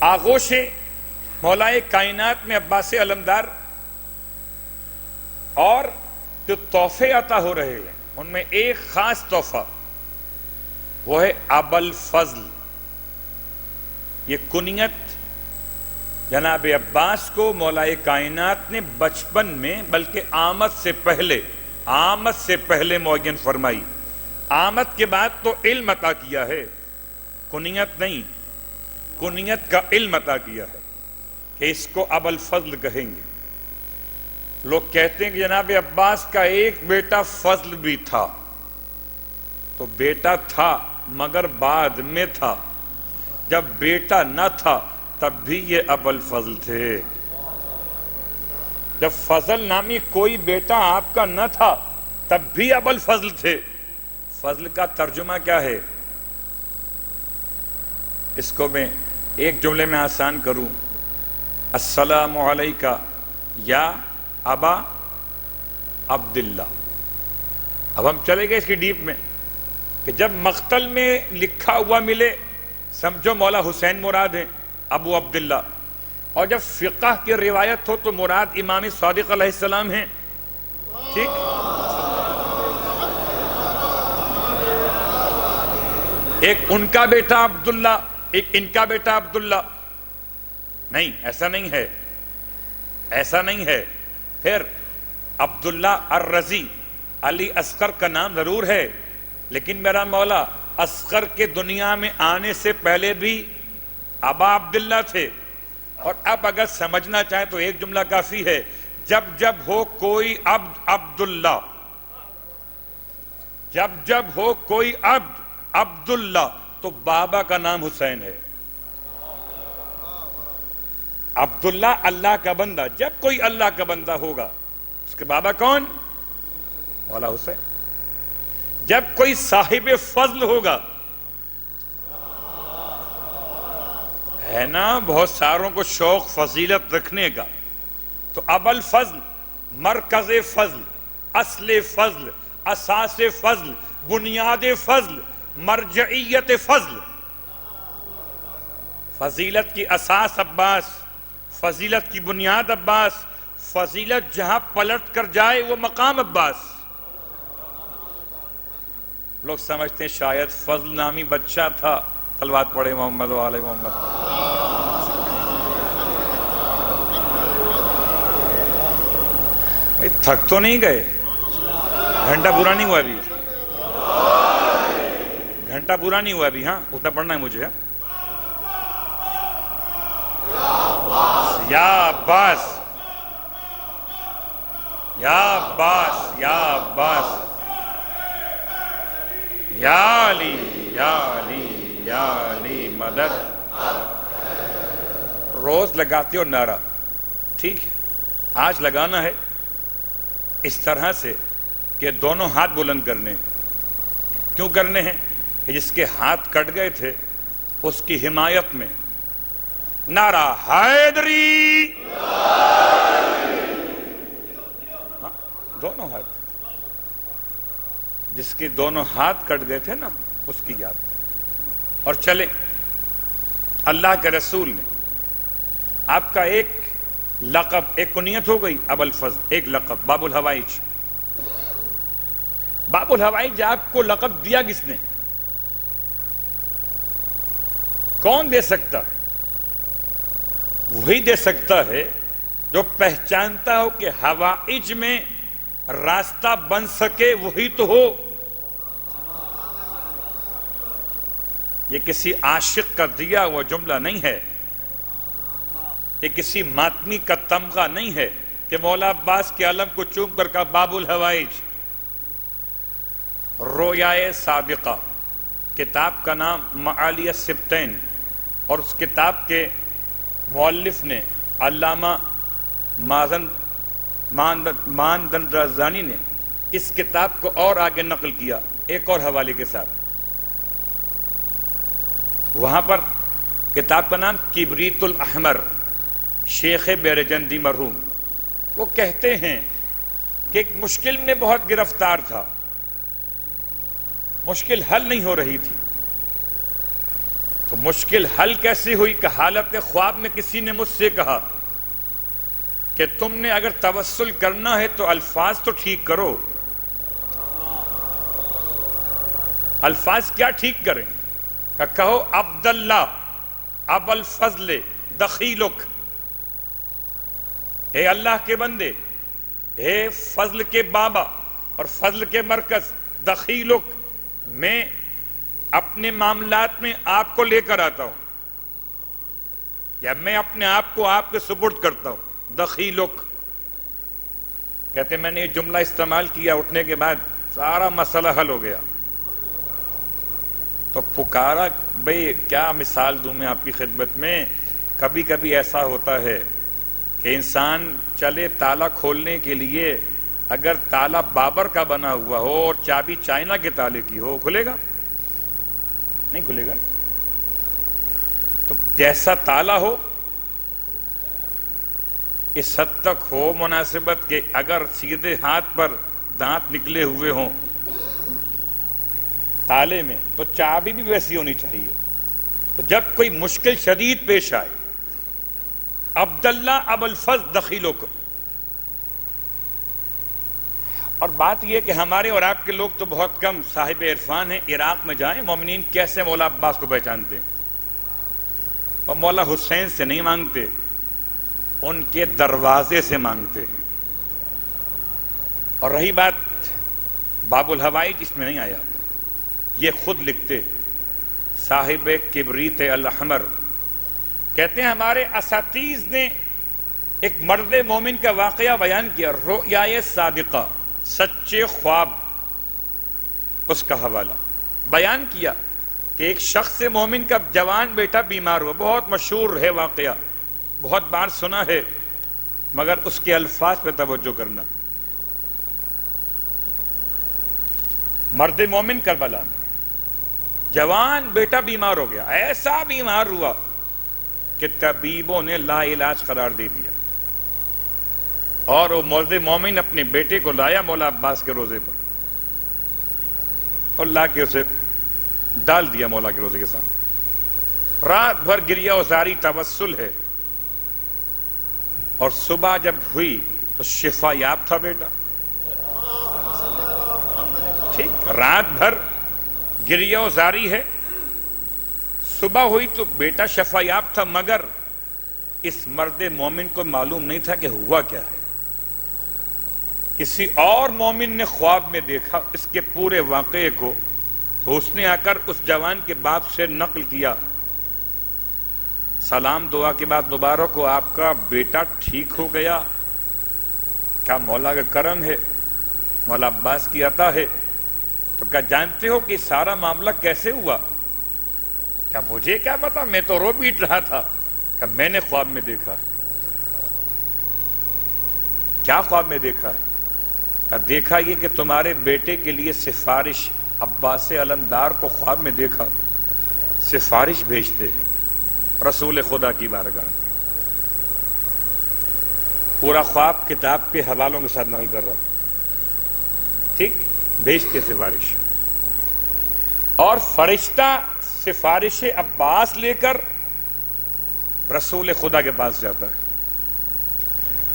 آغوش مولائے کائنات میں عباس علمدار اور جو تحفے عطا ہو رہے ہیں ان میں ایک خاص تحفہ وہ ہے ابوالفضل. یہ کنیت جناب عباس کو مولائے کائنات نے بچپن میں بلکہ آمد سے پہلے معین فرمائی. آمد کے بعد تو علم عطا کیا ہے، کنیت نہیں، کنیت کا علم عطا کیا ہے کہ اس کو ابوالفضل کہیں گے. لوگ کہتے ہیں کہ جناب عباس کا ایک بیٹا فضل بھی تھا، تو بیٹا تھا مگر بعد میں تھا، جب بیٹا نہ تھا تب بھی یہ ابوالفضل تھے. جب فضل نامی کوئی بیٹا آپ کا نہ تھا تب بھی ابوالفضل تھے. فضل کا ترجمہ کیا ہے؟ اس کو میں ایک جملے میں آسان کروں، السلام علیکہ یا ابا عبداللہ. اب ہم چلے گئے اس کی ڈیپ میں کہ جب مقتل میں لکھا ہوا ملے سمجھو مولا حسین مراد ہیں، ابو عبداللہ. اور جب فقہ کی روایت ہو تو مراد امام صادق علیہ السلام ہیں. ٹھیک، ایک ان کا بیٹا عبداللہ، ایک ان کا بیٹا عبداللہ. نہیں، ایسا نہیں ہے، ایسا نہیں ہے. پھر عبداللہ الرضی، علی اصغر کا نام ضرور ہے لیکن میرا مولا اصغر کے دنیا میں آنے سے پہلے بھی ابا عبداللہ تھے. اور اب اگر سمجھنا چاہیں تو ایک جملہ کافی ہے، جب جب ہو کوئی عبد عبداللہ، جب جب ہو کوئی عبد عبداللہ تو بابا کا نام حسین ہے. عبداللہ اللہ کا بندہ، جب کوئی اللہ کا بندہ ہوگا اس کے بابا کون؟ مولا حسین. جب کوئی صاحب فضل ہوگا، ہے نا بہت ساروں کو شوق فضیلت رکھنے کا، تو ابوالفضل مرکز فضل، اصل فضل، اساس فضل، بنیاد فضل، مرجعیت فضل. فضیلت کی اساس عباس، فضیلت کی بنیاد عباس، فضیلت جہاں پلٹ کر جائے وہ مقام عباس. لوگ سمجھتے ہیں شاید فضل نامی بچہ تھا. صلوات پڑھے محمد و آل محمد. تھک تو نہیں گئے؟ گھنٹہ پورا نہیں ہوا ابھی، گھنٹہ پورا نہیں ہوا ابھی. ہاں اتنا پڑھنا ہے مجھے. یا عباس، یا عباس، یا عباس، یا علی، یا علی، یا علی مدد. روز لگاتے ہو نعرہ، ٹھیک ہے، آج لگانا ہے اس طرح سے کہ دونوں ہاتھ بلند کرنے. کیوں کرنے ہیں؟ کہ جس کے ہاتھ کٹ گئے تھے اس کی حمایت میں نعرہ حیدری. دونوں ہاتھ، جس کے دونوں ہاتھ کٹ گئے تھے نا اس کی یاد. اور چلیں، اللہ کے رسول نے آپ کا ایک لقب، ایک کنیت ہو گئی ابوالفضل، ایک لقب باب الحوائج. باب الحوائج آپ کو لقب دیا کس نے؟ کون دے سکتا ہے؟ وہی دے سکتا ہے جو پہچانتا ہو کہ حوائج میں راستہ بن سکے، وہی تو ہو. یہ کسی عاشق کا دیا ہوا جملہ نہیں ہے، یہ کسی ماتمی کا تمغہ نہیں ہے کہ مولا عباس کے علم کو چوم کر کا باب الحوائج. رویائے صادقہ کتاب کا نام معالی السبتین، اور اس کتاب کے مؤلف نے علامہ ماندن رازانی نے اس کتاب کو اور آگے نقل کیا ایک اور حوالے کے ساتھ. وہاں پر کتاب کا نام کبریت الاحمر، شیخ بیرجندی مرحوم، وہ کہتے ہیں کہ ایک مشکل میں بہت گرفتار تھا، مشکل حل نہیں ہو رہی تھی. تو مشکل حل کیسے ہوئی کہ حالت خواب میں کسی نے مجھ سے کہا کہ تم نے اگر توسل کرنا ہے تو الفاظ تو ٹھیک کرو. الفاظ کیا ٹھیک کریں؟ کہ کہو عبداللہ ابو الفضل دخیلک، اے اللہ کے بندے، اے فضل کے بابا اور فضل کے مرکز، دخیلک، میں اپنے معاملات میں آپ کو لے کر آتا ہوں، یا میں اپنے آپ کو آپ کے سپرد کرتا ہوں. دخیلک کہتے میں نے یہ جملہ استعمال کیا، اٹھنے کے بعد سارا مسئلہ حل ہو گیا. تو پکارا، بھئی کیا مثال دوں میں آپ کی خدمت میں. کبھی کبھی ایسا ہوتا ہے کہ انسان چلے تالا کھولنے کے لیے، اگر تالا بابر کا بنا ہوا ہو اور چابی چائنا کے تالے کی ہو، کھلے گا؟ نہیں کھلے گا. تو جیسا تالا ہو اس حد تک ہو مناسبت کہ اگر سیدھے ہاتھ پر دانت نکلے ہوئے ہوں تالے میں تو چابی بھی ویسی ہونی چاہیے. تو جب کوئی مشکل شدید پیش آئے، عبداللہ ابو الفضل دخیلک. اور بات یہ کہ ہمارے اور آپ کے لوگ تو بہت کم صاحب عرفان ہیں. عراق میں جائیں، مومنین کیسے مولا عباس کو پہچانتے ہیں؟ اور مولا حسین سے نہیں مانگتے، ان کے دروازے سے مانگتے ہیں. اور رہی بات باب الحوائج، اس میں نہیں آیا، یہ خود لکھتے صاحب کبریت الاحمر. کہتے ہیں ہمارے اساتذہ نے ایک مرد مومن کا واقعہ بیان کیا، رؤیائے صادقہ، سچے خواب، اس کا حوالہ بیان کیا کہ ایک شخص مومن کا جوان بیٹا بیمار ہوا. بہت مشہور ہے واقعہ، بہت بار سنا ہے، مگر اس کے الفاظ پہ توجہ کرنا. مرد مومن کربلا میں جوان بیٹا بیمار ہو گیا، ایسا بیمار ہوا کہ طبیبوں نے لا علاج قرار دے دیا. اور وہ مرد مومن اپنے بیٹے کو لایا مولا عباس کے روزے پر اور لا کے اسے ڈال دیا مولا کے روزے کے ساتھ. رات بھر گریہ وزاری توسل ہے، اور صبح جب ہوئی تو شفا یاب تھا بیٹا. ٹھیک، رات بھر گریہ وزاری ہے، صبح ہوئی تو بیٹا شفا یاب تھا، مگر اس مرد مومن کو معلوم نہیں تھا کہ ہوا کیا ہے. کسی اور مومن نے خواب میں دیکھا اس کے پورے واقعے کو، تو اس نے آ کر اس جوان کے باپ سے نقل کیا. سلام دعا کے بعد دوبارہ کو، آپ کا بیٹا ٹھیک ہو گیا؟ کیا مولا کا کرم ہے، مولا عباس کی عطا ہے. تو کیا جانتے ہو کہ سارا معاملہ کیسے ہوا؟ کیا مجھے کیا پتا، میں تو رو پیٹ رہا تھا. کہ میں نے خواب میں دیکھا ہے. کیا خواب میں دیکھا ہے؟ کہ دیکھا یہ کہ تمہارے بیٹے کے لیے سفارش، عباس علمدار کو خواب میں دیکھا سفارش بھیجتے ہیں رسول خدا کی بارگاہ. پورا خواب کتاب کے حوالوں کے ساتھ نقل کر رہا ہوں. ٹھیک، بھیجتے سفارش، اور فرشتہ سفارش عباس لے کر رسول خدا کے پاس جاتا ہے.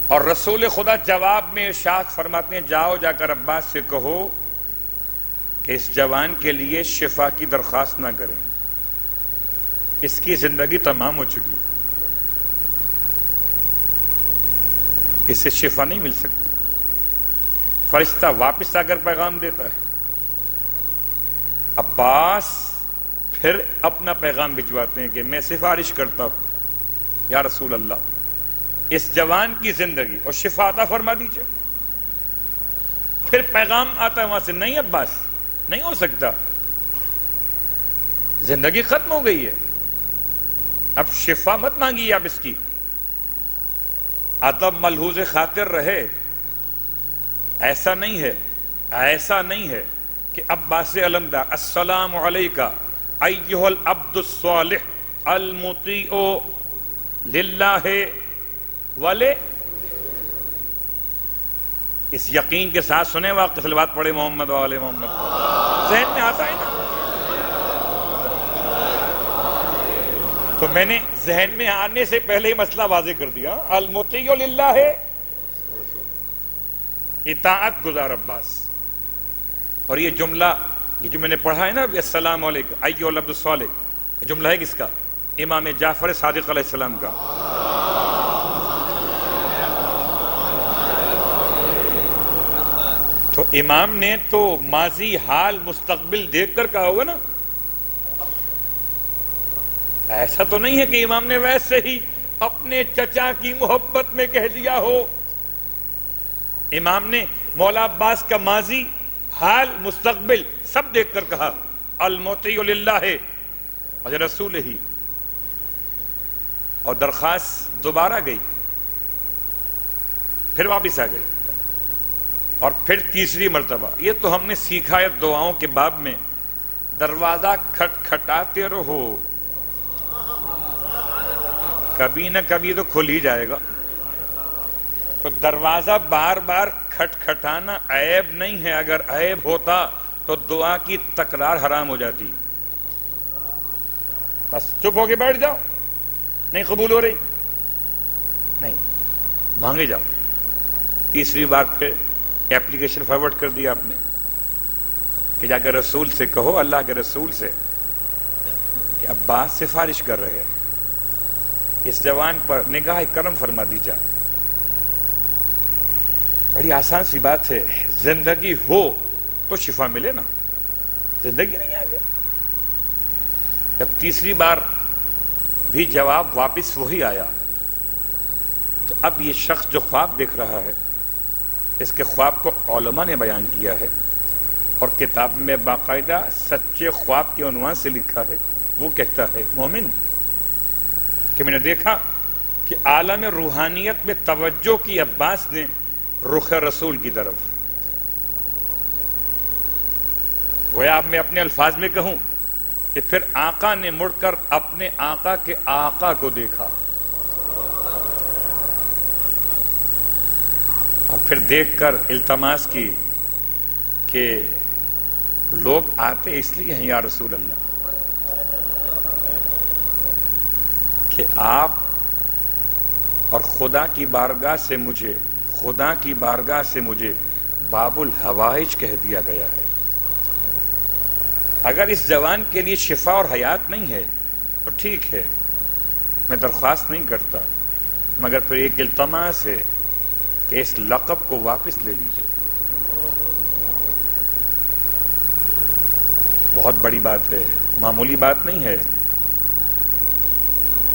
اور رسول خدا جواب میں ارشاد فرماتے ہیں، جاؤ جا کر عباس سے کہو کہ اس جوان کے لیے شفا کی درخواست نہ کریں، اس کی زندگی تمام ہو چکی، اسے شفا نہیں مل سکتی. فرشتہ واپس آ کر پیغام دیتا ہے. عباس پھر اپنا پیغام بھجواتے ہیں کہ میں سفارش کرتا ہوں یا رسول اللہ، اس جوان کی زندگی اور شفا عطا فرما دیجئے. پھر پیغام آتا ہے وہاں سے، نہیں عباس نہیں ہو سکتا، زندگی ختم ہو گئی ہے، اب شفا مت مانگیے آپ اس کی. ادب ملحوظ خاطر رہے. ایسا نہیں ہے کہ عباس علمدار السلام علیکہ ایہا العبد الصالح المطیع للہ والے. اس یقین کے ساتھ سنیں واقع صلوات پڑھے محمد والے محمد، ذہن میں آتا ہے نا. تو میں نے ذہن میں آنے سے پہلے ہی مسئلہ واضح کر دیا. المطیع للہ اطاعت گزار عباس. اور یہ جملہ یہ جو میں نے پڑھا ہے نا السلام علیکم ایھا العبد الصالح، یہ جملہ ہے کس کا؟ امام جعفر صادق علیہ السلام کا. تو امام نے تو ماضی حال مستقبل دیکھ کر کہا ہوگا نا. ایسا تو نہیں ہے کہ امام نے ویسے ہی اپنے چچا کی محبت میں کہہ دیا ہو. امام نے مولا عباس کا ماضی حال مستقبل سب دیکھ کر کہا المطیع للہ اور رسول ہی. اور درخواست دوبارہ گئی، پھر واپس آ گئی، اور پھر تیسری مرتبہ. یہ تو ہم نے سیکھا ہے دعاؤں کے باب میں، دروازہ کھٹکھٹاتے رہو، کبھی نہ کبھی تو کھل ہی جائے گا. تو دروازہ بار بار کھٹکھٹانا عیب نہیں ہے. اگر عیب ہوتا تو دعا کی تکرار حرام ہو جاتی. بس چپ ہو کے بیٹھ جاؤ، نہیں قبول ہو رہی، نہیں مانگے جاؤ. تیسری بار پھر ایپلیکیشن فارورڈ کر دیا آپ نے کہ جا کر رسول سے کہو، اللہ کے رسول سے، کہ عباس سفارش کر رہے ہیں، اس جوان پر نگاہ کرم فرما دیجیے. بڑی آسان سی بات ہے. زندگی ہو تو شفا ملے نا، زندگی نہیں آگے. جب تیسری بار بھی جواب واپس وہی آیا تو اب یہ شخص جو خواب دیکھ رہا ہے، اس کے خواب کو علماء نے بیان کیا ہے اور کتاب میں باقاعدہ سچے خواب کے عنوان سے لکھا ہے. وہ کہتا ہے مومن کہ میں نے دیکھا کہ عالم روحانیت میں توجہ کی عباس نے رخ رسول کی طرف. گویا اب میں اپنے الفاظ میں کہوں کہ پھر آقا نے مڑ کر اپنے آقا کے آقا کو دیکھا، اور پھر دیکھ کر التماس کی کہ لوگ آتے اس لیے ہیں یا رسول اللہ کہ آپ اور خدا کی بارگاہ سے مجھے باب الحوائج کہہ دیا گیا ہے. اگر اس جوان کے لیے شفا اور حیات نہیں ہے تو ٹھیک ہے، میں درخواست نہیں کرتا، مگر پھر ایک التماس ہے کہ اس لقب کو واپس لے لیجئے. بہت بڑی بات ہے، معمولی بات نہیں ہے.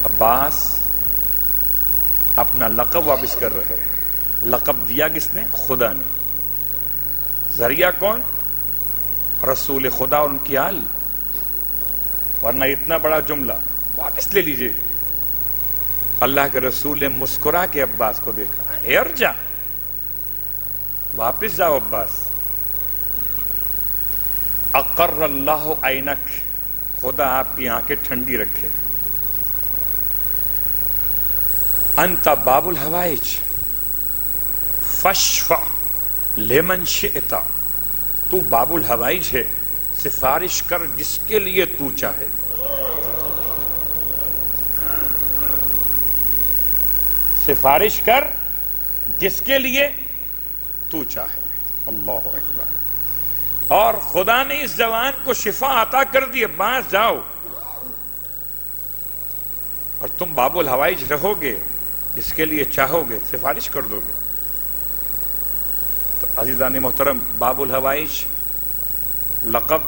عباس اپنا لقب واپس کر رہے ہیں. لقب دیا کس نے؟ خدا نے. ذریعہ کون؟ رسول خدا اور ان کی آل. ورنہ اتنا بڑا جملہ واپس لے لیجئے. اللہ کے رسول نے مسکرا کے عباس کو دیکھا، ارجع، واپس جاؤ عباس. اقر اللہ عینک، خدا آپ کی آنکھیں ٹھنڈی رکھے. انت باب الحوائج فاشفع لمن شئت، تو باب الحوائج ہے، سفارش کر جس کے لیے تو چاہے. سفارش کر جس کے لیے تو چاہے. اللہ اکبر. اور خدا نے اس جوان کو شفا عطا کر دی. باز جاؤ اور تم باب الحوائج رہو گے، جس کے لیے چاہو گے سفارش کر دو گے. تو عزیزان محترم، باب الحوائج لقب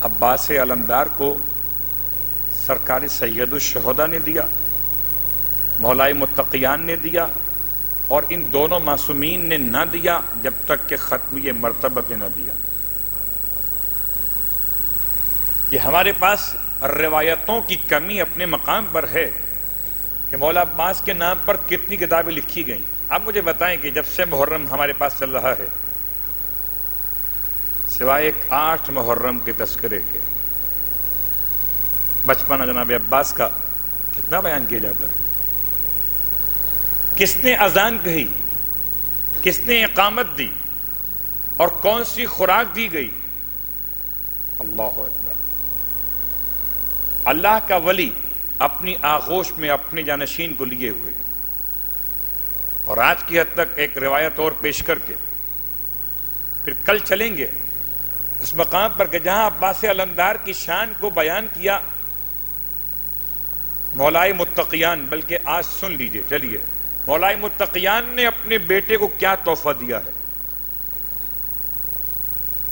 عباس علمدار کو سرکار سید الشہداء نے دیا. مولائے متقیان نے دیا اور ان دونوں معصومین نے نہ دیا جب تک کہ ختمی مرتبت نے نہ دیا. کہ ہمارے پاس روایتوں کی کمی اپنے مقام پر ہے کہ مولا عباس کے نام پر کتنی کتابیں لکھی گئیں. آپ مجھے بتائیں کہ جب سے محرم ہمارے پاس چل رہا ہے سوائے ایک 8 محرم کے تذکرے کے بچپنا جناب عباس کا کتنا بیان کیا جاتا ہے. کس نے اذان کہی, کس نے اقامت دی اور کون سی خوراک دی گئی. اللہ اکبر. اللہ کا ولی اپنی آغوش میں اپنے جانشین کو لیے ہوئے. اور آج کی حد تک ایک روایت اور پیش کر کے پھر کل چلیں گے اس مقام پر کہ جہاں عباس علمدار کی شان کو بیان کیا مولائے متقیان. بلکہ آج سن لیجئے, چلیے مولائے متقیان نے اپنے بیٹے کو کیا تحفہ دیا ہے.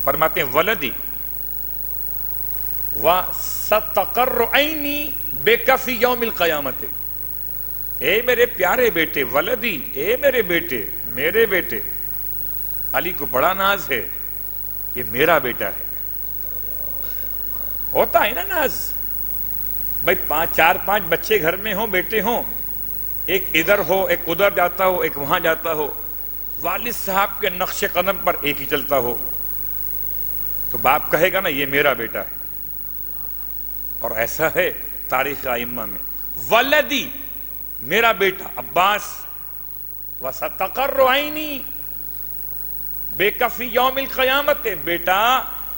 فرماتے ہیں ولدی وَسَتَقَرُّ عَيْنِي بِكَ فِي يَوْمِ الْقِيَامَةِ. اے میرے پیارے بیٹے, ولدی اے میرے بیٹے, میرے بیٹے. علی کو بڑا ناز ہے, یہ میرا بیٹا ہے. ہوتا ہے نا ناز بھائی, 4-5 بچے گھر میں ہوں, بیٹے ہوں, ایک ادھر ہو, ایک ادھر جاتا ہو, ایک وہاں جاتا ہو, والد صاحب کے نقش قدم پر ایک ہی چلتا ہو, تو باپ کہے گا نا یہ میرا بیٹا ہے. اور ایسا ہے تاریخ ائمہ میں, ولدی میرا بیٹا عباس, وَسَتَقَرُّ عَيْنِي بِكَ فِي يَوْمِ الْقِيَامَةِ. بیٹا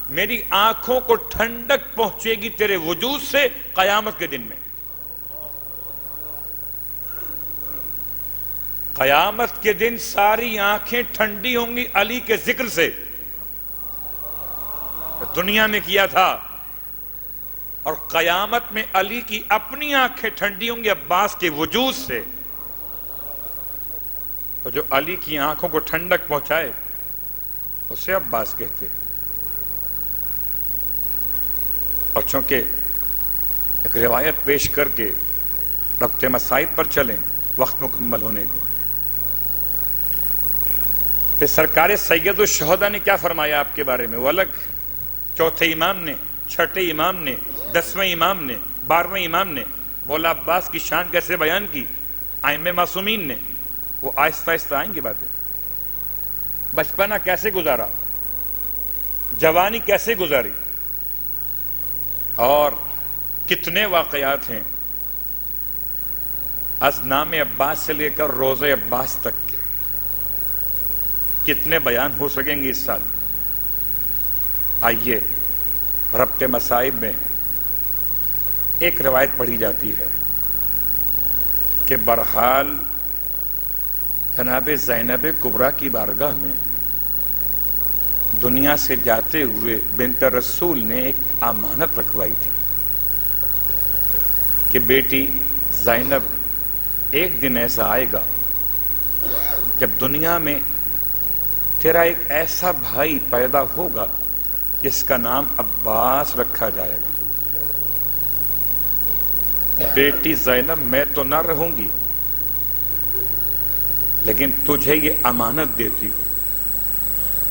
میری آنکھوں کو ٹھنڈک پہنچے گی تیرے وجود سے قیامت کے دن میں. قیامت کے دن ساری آنکھیں ٹھنڈی ہوں گی علی کے ذکر سے. دنیا میں کیا تھا, اور قیامت میں علی کی اپنی آنکھیں ٹھنڈی ہوں گی عباس کے وجود سے. تو جو علی کی آنکھوں کو ٹھنڈک پہنچائے اسے عباس کہتے ہیں. اور چونکہ ایک روایت پیش کر کے ربط مسائب پر چلیں, وقت مکمل ہونے کو. پھر سرکار سید الشہداء نے کیا فرمایا آپ کے بارے میں. وہ الگ چوتھے امام نے, چھٹے امام نے, 10ویں امام نے, 12ویں امام نے مولا عباس کی شان کیسے بیان کی, ائمہ معصومین نے. وہ آہستہ آہستہ آئیں گی باتیں. بچپنا کیسے گزارا, جوانی کیسے گزاری, اور کتنے واقعات ہیں از نام عباس سے لے کر روز عباس تک کے, کتنے بیان ہو سکیں گے اس سال. آئیے ربط مصائب میں ایک روایت پڑھی جاتی ہے کہ برحال جناب زینب کبریٰ کی بارگاہ میں دنیا سے جاتے ہوئے بنت رسول نے ایک امانت رکھوائی تھی کہ بیٹی زینب ایک دن ایسا آئے گا جب دنیا میں تیرا ایک ایسا بھائی پیدا ہوگا جس کا نام عباس رکھا جائے گا. بیٹی زینب میں تو نہ رہوں گی لیکن تجھے یہ امانت دیتی ہوں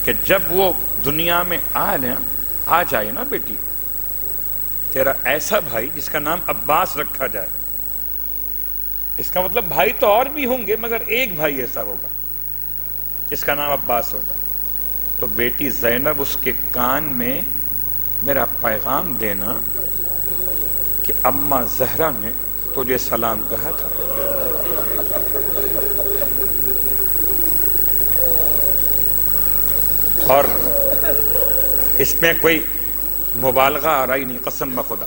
کہ جب وہ دنیا میں آ جائے نا بیٹی, تیرا ایسا بھائی جس کا نام عباس رکھا جائے. اس کا مطلب بھائی تو اور بھی ہوں گے مگر ایک بھائی ایسا ہوگا جس کا نام عباس ہوگا. تو بیٹی زینب اس کے کان میں میرا پیغام دینا کہ اماں زہرا نے تجھے سلام کہا تھا. اور اس میں کوئی مبالغہ آ رہی نہیں, قسم بخدا,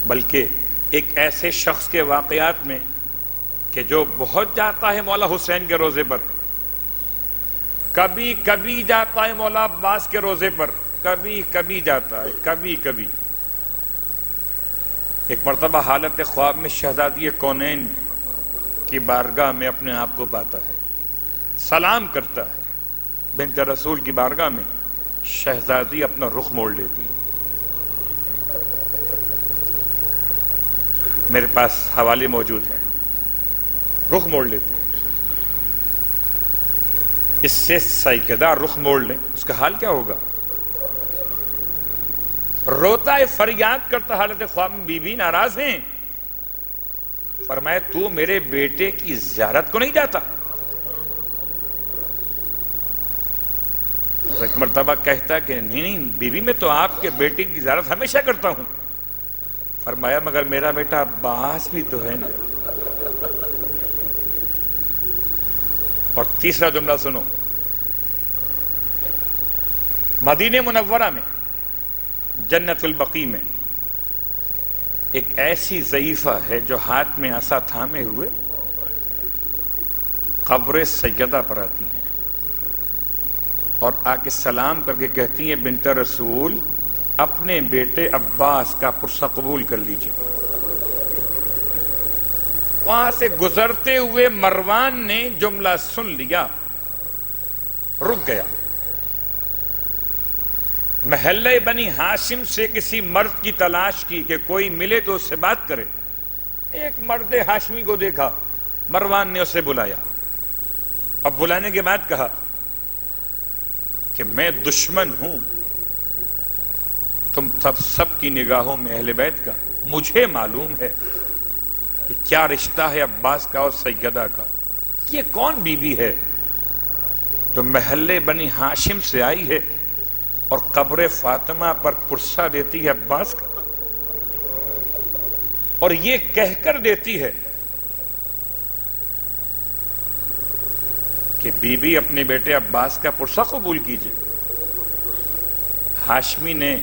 بلکہ ایک ایسے شخص کے واقعات میں کہ جو بہت جاتا ہے مولا حسین کے روزے پر, کبھی کبھی جاتا ہے مولا عباس کے روزے پر, کبھی کبھی جاتا ہے, کبھی کبھی. ایک مرتبہ حالت خواب میں شہزادی کونین کی بارگاہ میں اپنے آپ کو پاتا ہے, سلام کرتا ہے. بنت رسول کی بارگاہ میں شہزادی اپنا رخ موڑ لیتی ہے. میرے پاس حوالے موجود ہیں، رخ موڑ لیتے ہیں۔ اس سے سیدہ رخ موڑ لیں، اس کا حال کیا ہوگا؟ روتا ہے، فریاد کرتا حالت خواب میں، بی بی ناراض ہیں۔ فرمایا تو میرے بیٹے کی زیارت کو نہیں جاتا؟ ایک مرتبہ کہتا کہ نہیں بی بی میں تو آپ کے بیٹے کی زیارت ہمیشہ کرتا ہوں۔ فرمایا مگر میرا بیٹا عباس بھی تو ہے نا۔ اور تیسرا جملہ سنو، مدینہ منورہ میں جنت البقیع میں ایک ایسی ضعیفہ ہے جو ہاتھ میں عصا تھامے ہوئے قبر سیدہ پر آتی ہیں اور آ کے سلام کر کے کہتی ہیں بنت رسول اپنے بیٹے عباس کا پرسہ قبول کر لیجئے۔ وہاں سے گزرتے ہوئے مروان نے جملہ سن لیا، رک گیا۔ محلہ بنی ہاشم سے کسی مرد کی تلاش کی کہ کوئی ملے تو اس سے بات کرے۔ ایک مرد ہاشمی کو دیکھا، مروان نے اسے بلایا۔ اب بلانے کے بعد کہا کہ میں دشمن ہوں تم سب کی نگاہوں میں اہل بیت کا، مجھے معلوم ہے کہ کیا رشتہ ہے عباس کا اور سیدہ کا۔ یہ کون بی بی ہے جو محلے بنی ہاشم سے آئی ہے اور قبر فاطمہ پر پرسہ دیتی ہے عباس کا، اور یہ کہہ کر دیتی ہے کہ بی بی اپنے بیٹے عباس کا پرسہ قبول کیجئے۔ ہاشمی نے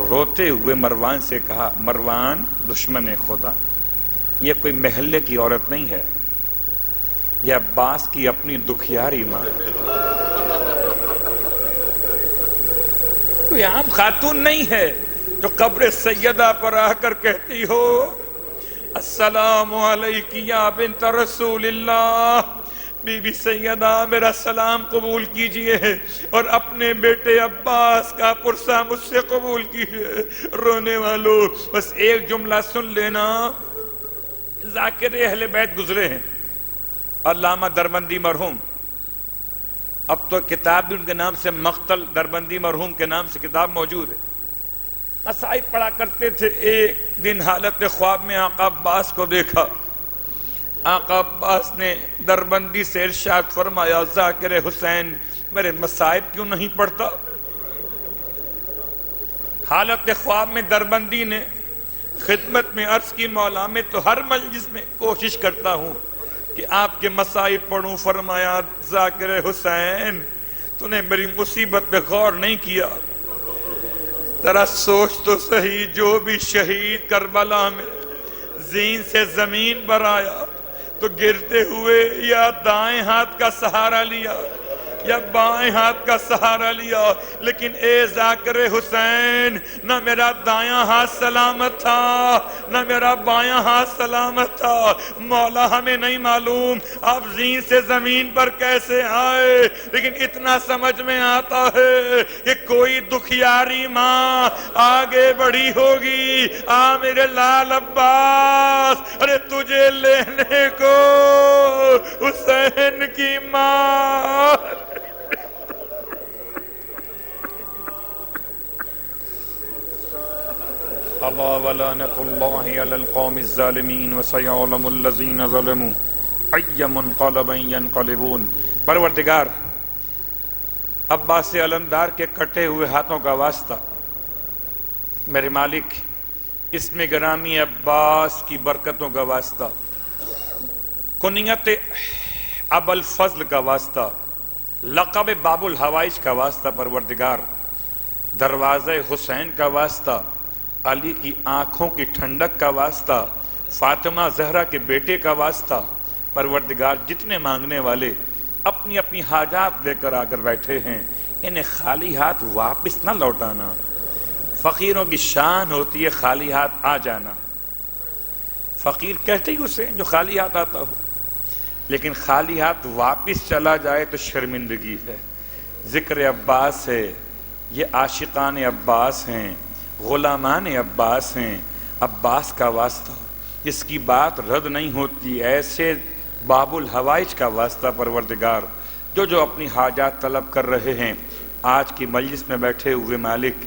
روتے ہوئے مروان سے کہا مروان دشمن خدا، یہ کوئی محلے کی عورت نہیں ہے، یہ عباس کی اپنی دکھیاری ماں، کوئی عام خاتون نہیں ہے جو قبر سیدہ پر آ کر کہتی ہو السلام علیکی یا بنت رسول اللہ، بی بی سیدہ میرا سلام قبول کیجئے اور اپنے بیٹے عباس کا پرسہ مجھ سے قبول کیجئے۔ رونے والوں بس ایک جملہ سن لینا، ذاکر اہل بیت گزرے ہیں، علامہ دربندی مرحوم، اب تو کتاب بھی ان کے نام سے مقتل دربندی مرحوم کے نام سے کتاب موجود ہے، قصائد پڑھا کرتے تھے۔ ایک دن حالت خواب میں آقا عباس کو دیکھا، آقا عباس نے دربندی سے ارشاد فرمایا ذاکر حسین میرے مصائب کیوں نہیں پڑھتا؟ حالت خواب میں دربندی نے خدمت میں عرض کی مولا میں تو ہر مجلس میں کوشش کرتا ہوں کہ آپ کے مصائب پڑھوں، فرمایا ذاکر حسین تو نے میری مصیبت پہ غور نہیں کیا، ذرا سوچ تو صحیح، جو بھی شہید کربلا میں زین سے زمین پر آیا تو گرتے ہوئے یا دائیں ہاتھ کا سہارا لیا یا بائیں ہاتھ کا سہارا لیا، لیکن اے ذاکر حسین نہ میرا دایاں ہاتھ سلامت تھا نہ میرا بایاں ہاتھ سلامت تھا۔ مولا ہمیں نہیں معلوم آپ زین سے زمین پر کیسے آئے، لیکن اتنا سمجھ میں آتا ہے کہ کوئی دکھیاری ماں آگے بڑھی ہوگی، آ میرے لال عباس ارے تجھے لینے کو حسین کی ماں۔ اللہ ولعنت اللہ علی القوم الظالمین وسیعلم الذین ظلموا ای منقلب ینقلبون۔ پروردگار عباس علمدار کے کٹے ہوئے ہاتھوں کا واسطہ، میرے مالک اس میں گرامی عباس کی برکتوں کا واسطہ، کنیت ابو الفضل کا واسطہ، لقب باب الحوائج کا واسطہ، پروردگار دروازہ حسین کا واسطہ، علی کی آنکھوں کی ٹھنڈک کا واسطہ، فاطمہ زہرا کے بیٹے کا واسطہ، پروردگار جتنے مانگنے والے اپنی اپنی حاجات لے کر آ کر بیٹھے ہیں انہیں خالی ہاتھ واپس نہ لوٹانا۔ فقیروں کی شان ہوتی ہے خالی ہاتھ آ جانا، فقیر کہتے ہی اسے جو خالی ہاتھ آتا ہو، لیکن خالی ہاتھ واپس چلا جائے تو شرمندگی ہے۔ ذکر عباس ہے، یہ عاشقان عباس ہیں، غلامان عباس ہیں، عباس کا واسطہ جس کی بات رد نہیں ہوتی، ایسے باب الحوائج کا واسطہ پروردگار جو اپنی حاجات طلب کر رہے ہیں، آج کی مجلس میں بیٹھے ہوئے مالک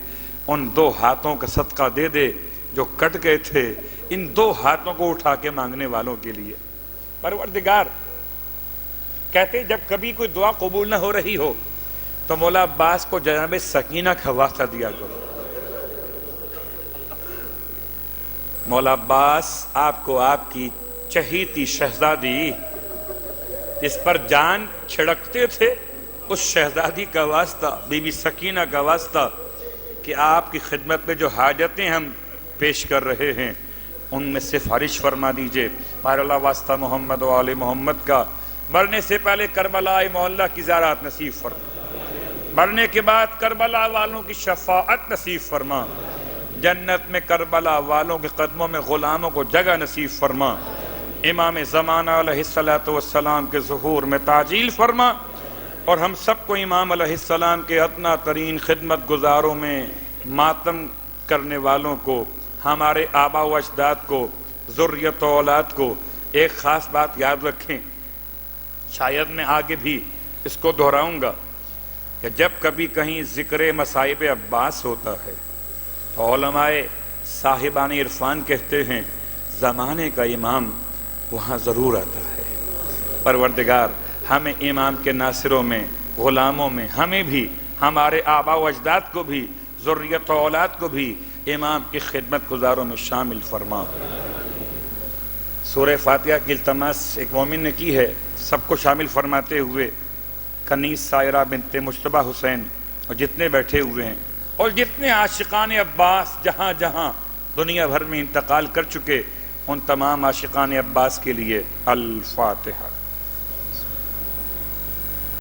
ان 2 ہاتھوں کا صدقہ دے دے جو کٹ گئے تھے، ان 2 ہاتھوں کو اٹھا کے مانگنے والوں کے لیے۔ پروردگار کہتے جب کبھی کوئی دعا قبول نہ ہو رہی ہو تو مولا عباس کو جناب سکینہ کا واسطہ دیا کرو۔ مولا عباس آپ کو آپ کی چہیتی شہزادی جس پر جان چھڑکتے تھے، اس شہزادی کا واسطہ، بی بی سکینہ کا واسطہ کہ آپ کی خدمت میں جو حاجتیں ہم پیش کر رہے ہیں ان میں سفارش فرما دیجئے۔ پار اللہ واسطہ محمد و آل محمد کا، مرنے سے پہلے کربلا معلیٰ کی زیارت نصیب فرما، مرنے کے بعد کربلا والوں کی شفاعت نصیب فرما، جنت میں کربلا والوں کے قدموں میں غلاموں کو جگہ نصیب فرما، امام زمانہ علیہ السلام کے ظہور میں تعجیل فرما، اور ہم سب کو امام علیہ السلام کے ادنا ترین خدمت گزاروں میں ماتم کرنے والوں کو، ہمارے آبا و اجداد کو، ذریت و اولاد کو ایک خاص بات یاد رکھیں، شاید میں آگے بھی اس کو دہراؤں گا کہ جب کبھی کہیں ذکر مصائب عباس ہوتا ہے تو علماء صاحبان عرفان کہتے ہیں زمانے کا امام وہاں ضرور آتا ہے۔ پروردگار ہمیں امام کے ناصروں میں، غلاموں میں، ہمیں بھی، ہمارے آبا و اجداد کو بھی، ذریت و اولاد کو بھی امام کی خدمت گزاروں میں شامل فرما۔ سورہ فاتحہ کی التماس ایک مومن نے کی ہے، سب کو شامل فرماتے ہوئے کنیز سائرہ بنت مجتبیٰ حسین اور جتنے بیٹھے ہوئے ہیں اور جتنے عاشقان عباس جہاں جہاں دنیا بھر میں انتقال کر چکے، ان تمام عاشقان عباس کے لیے الفاتحہ۔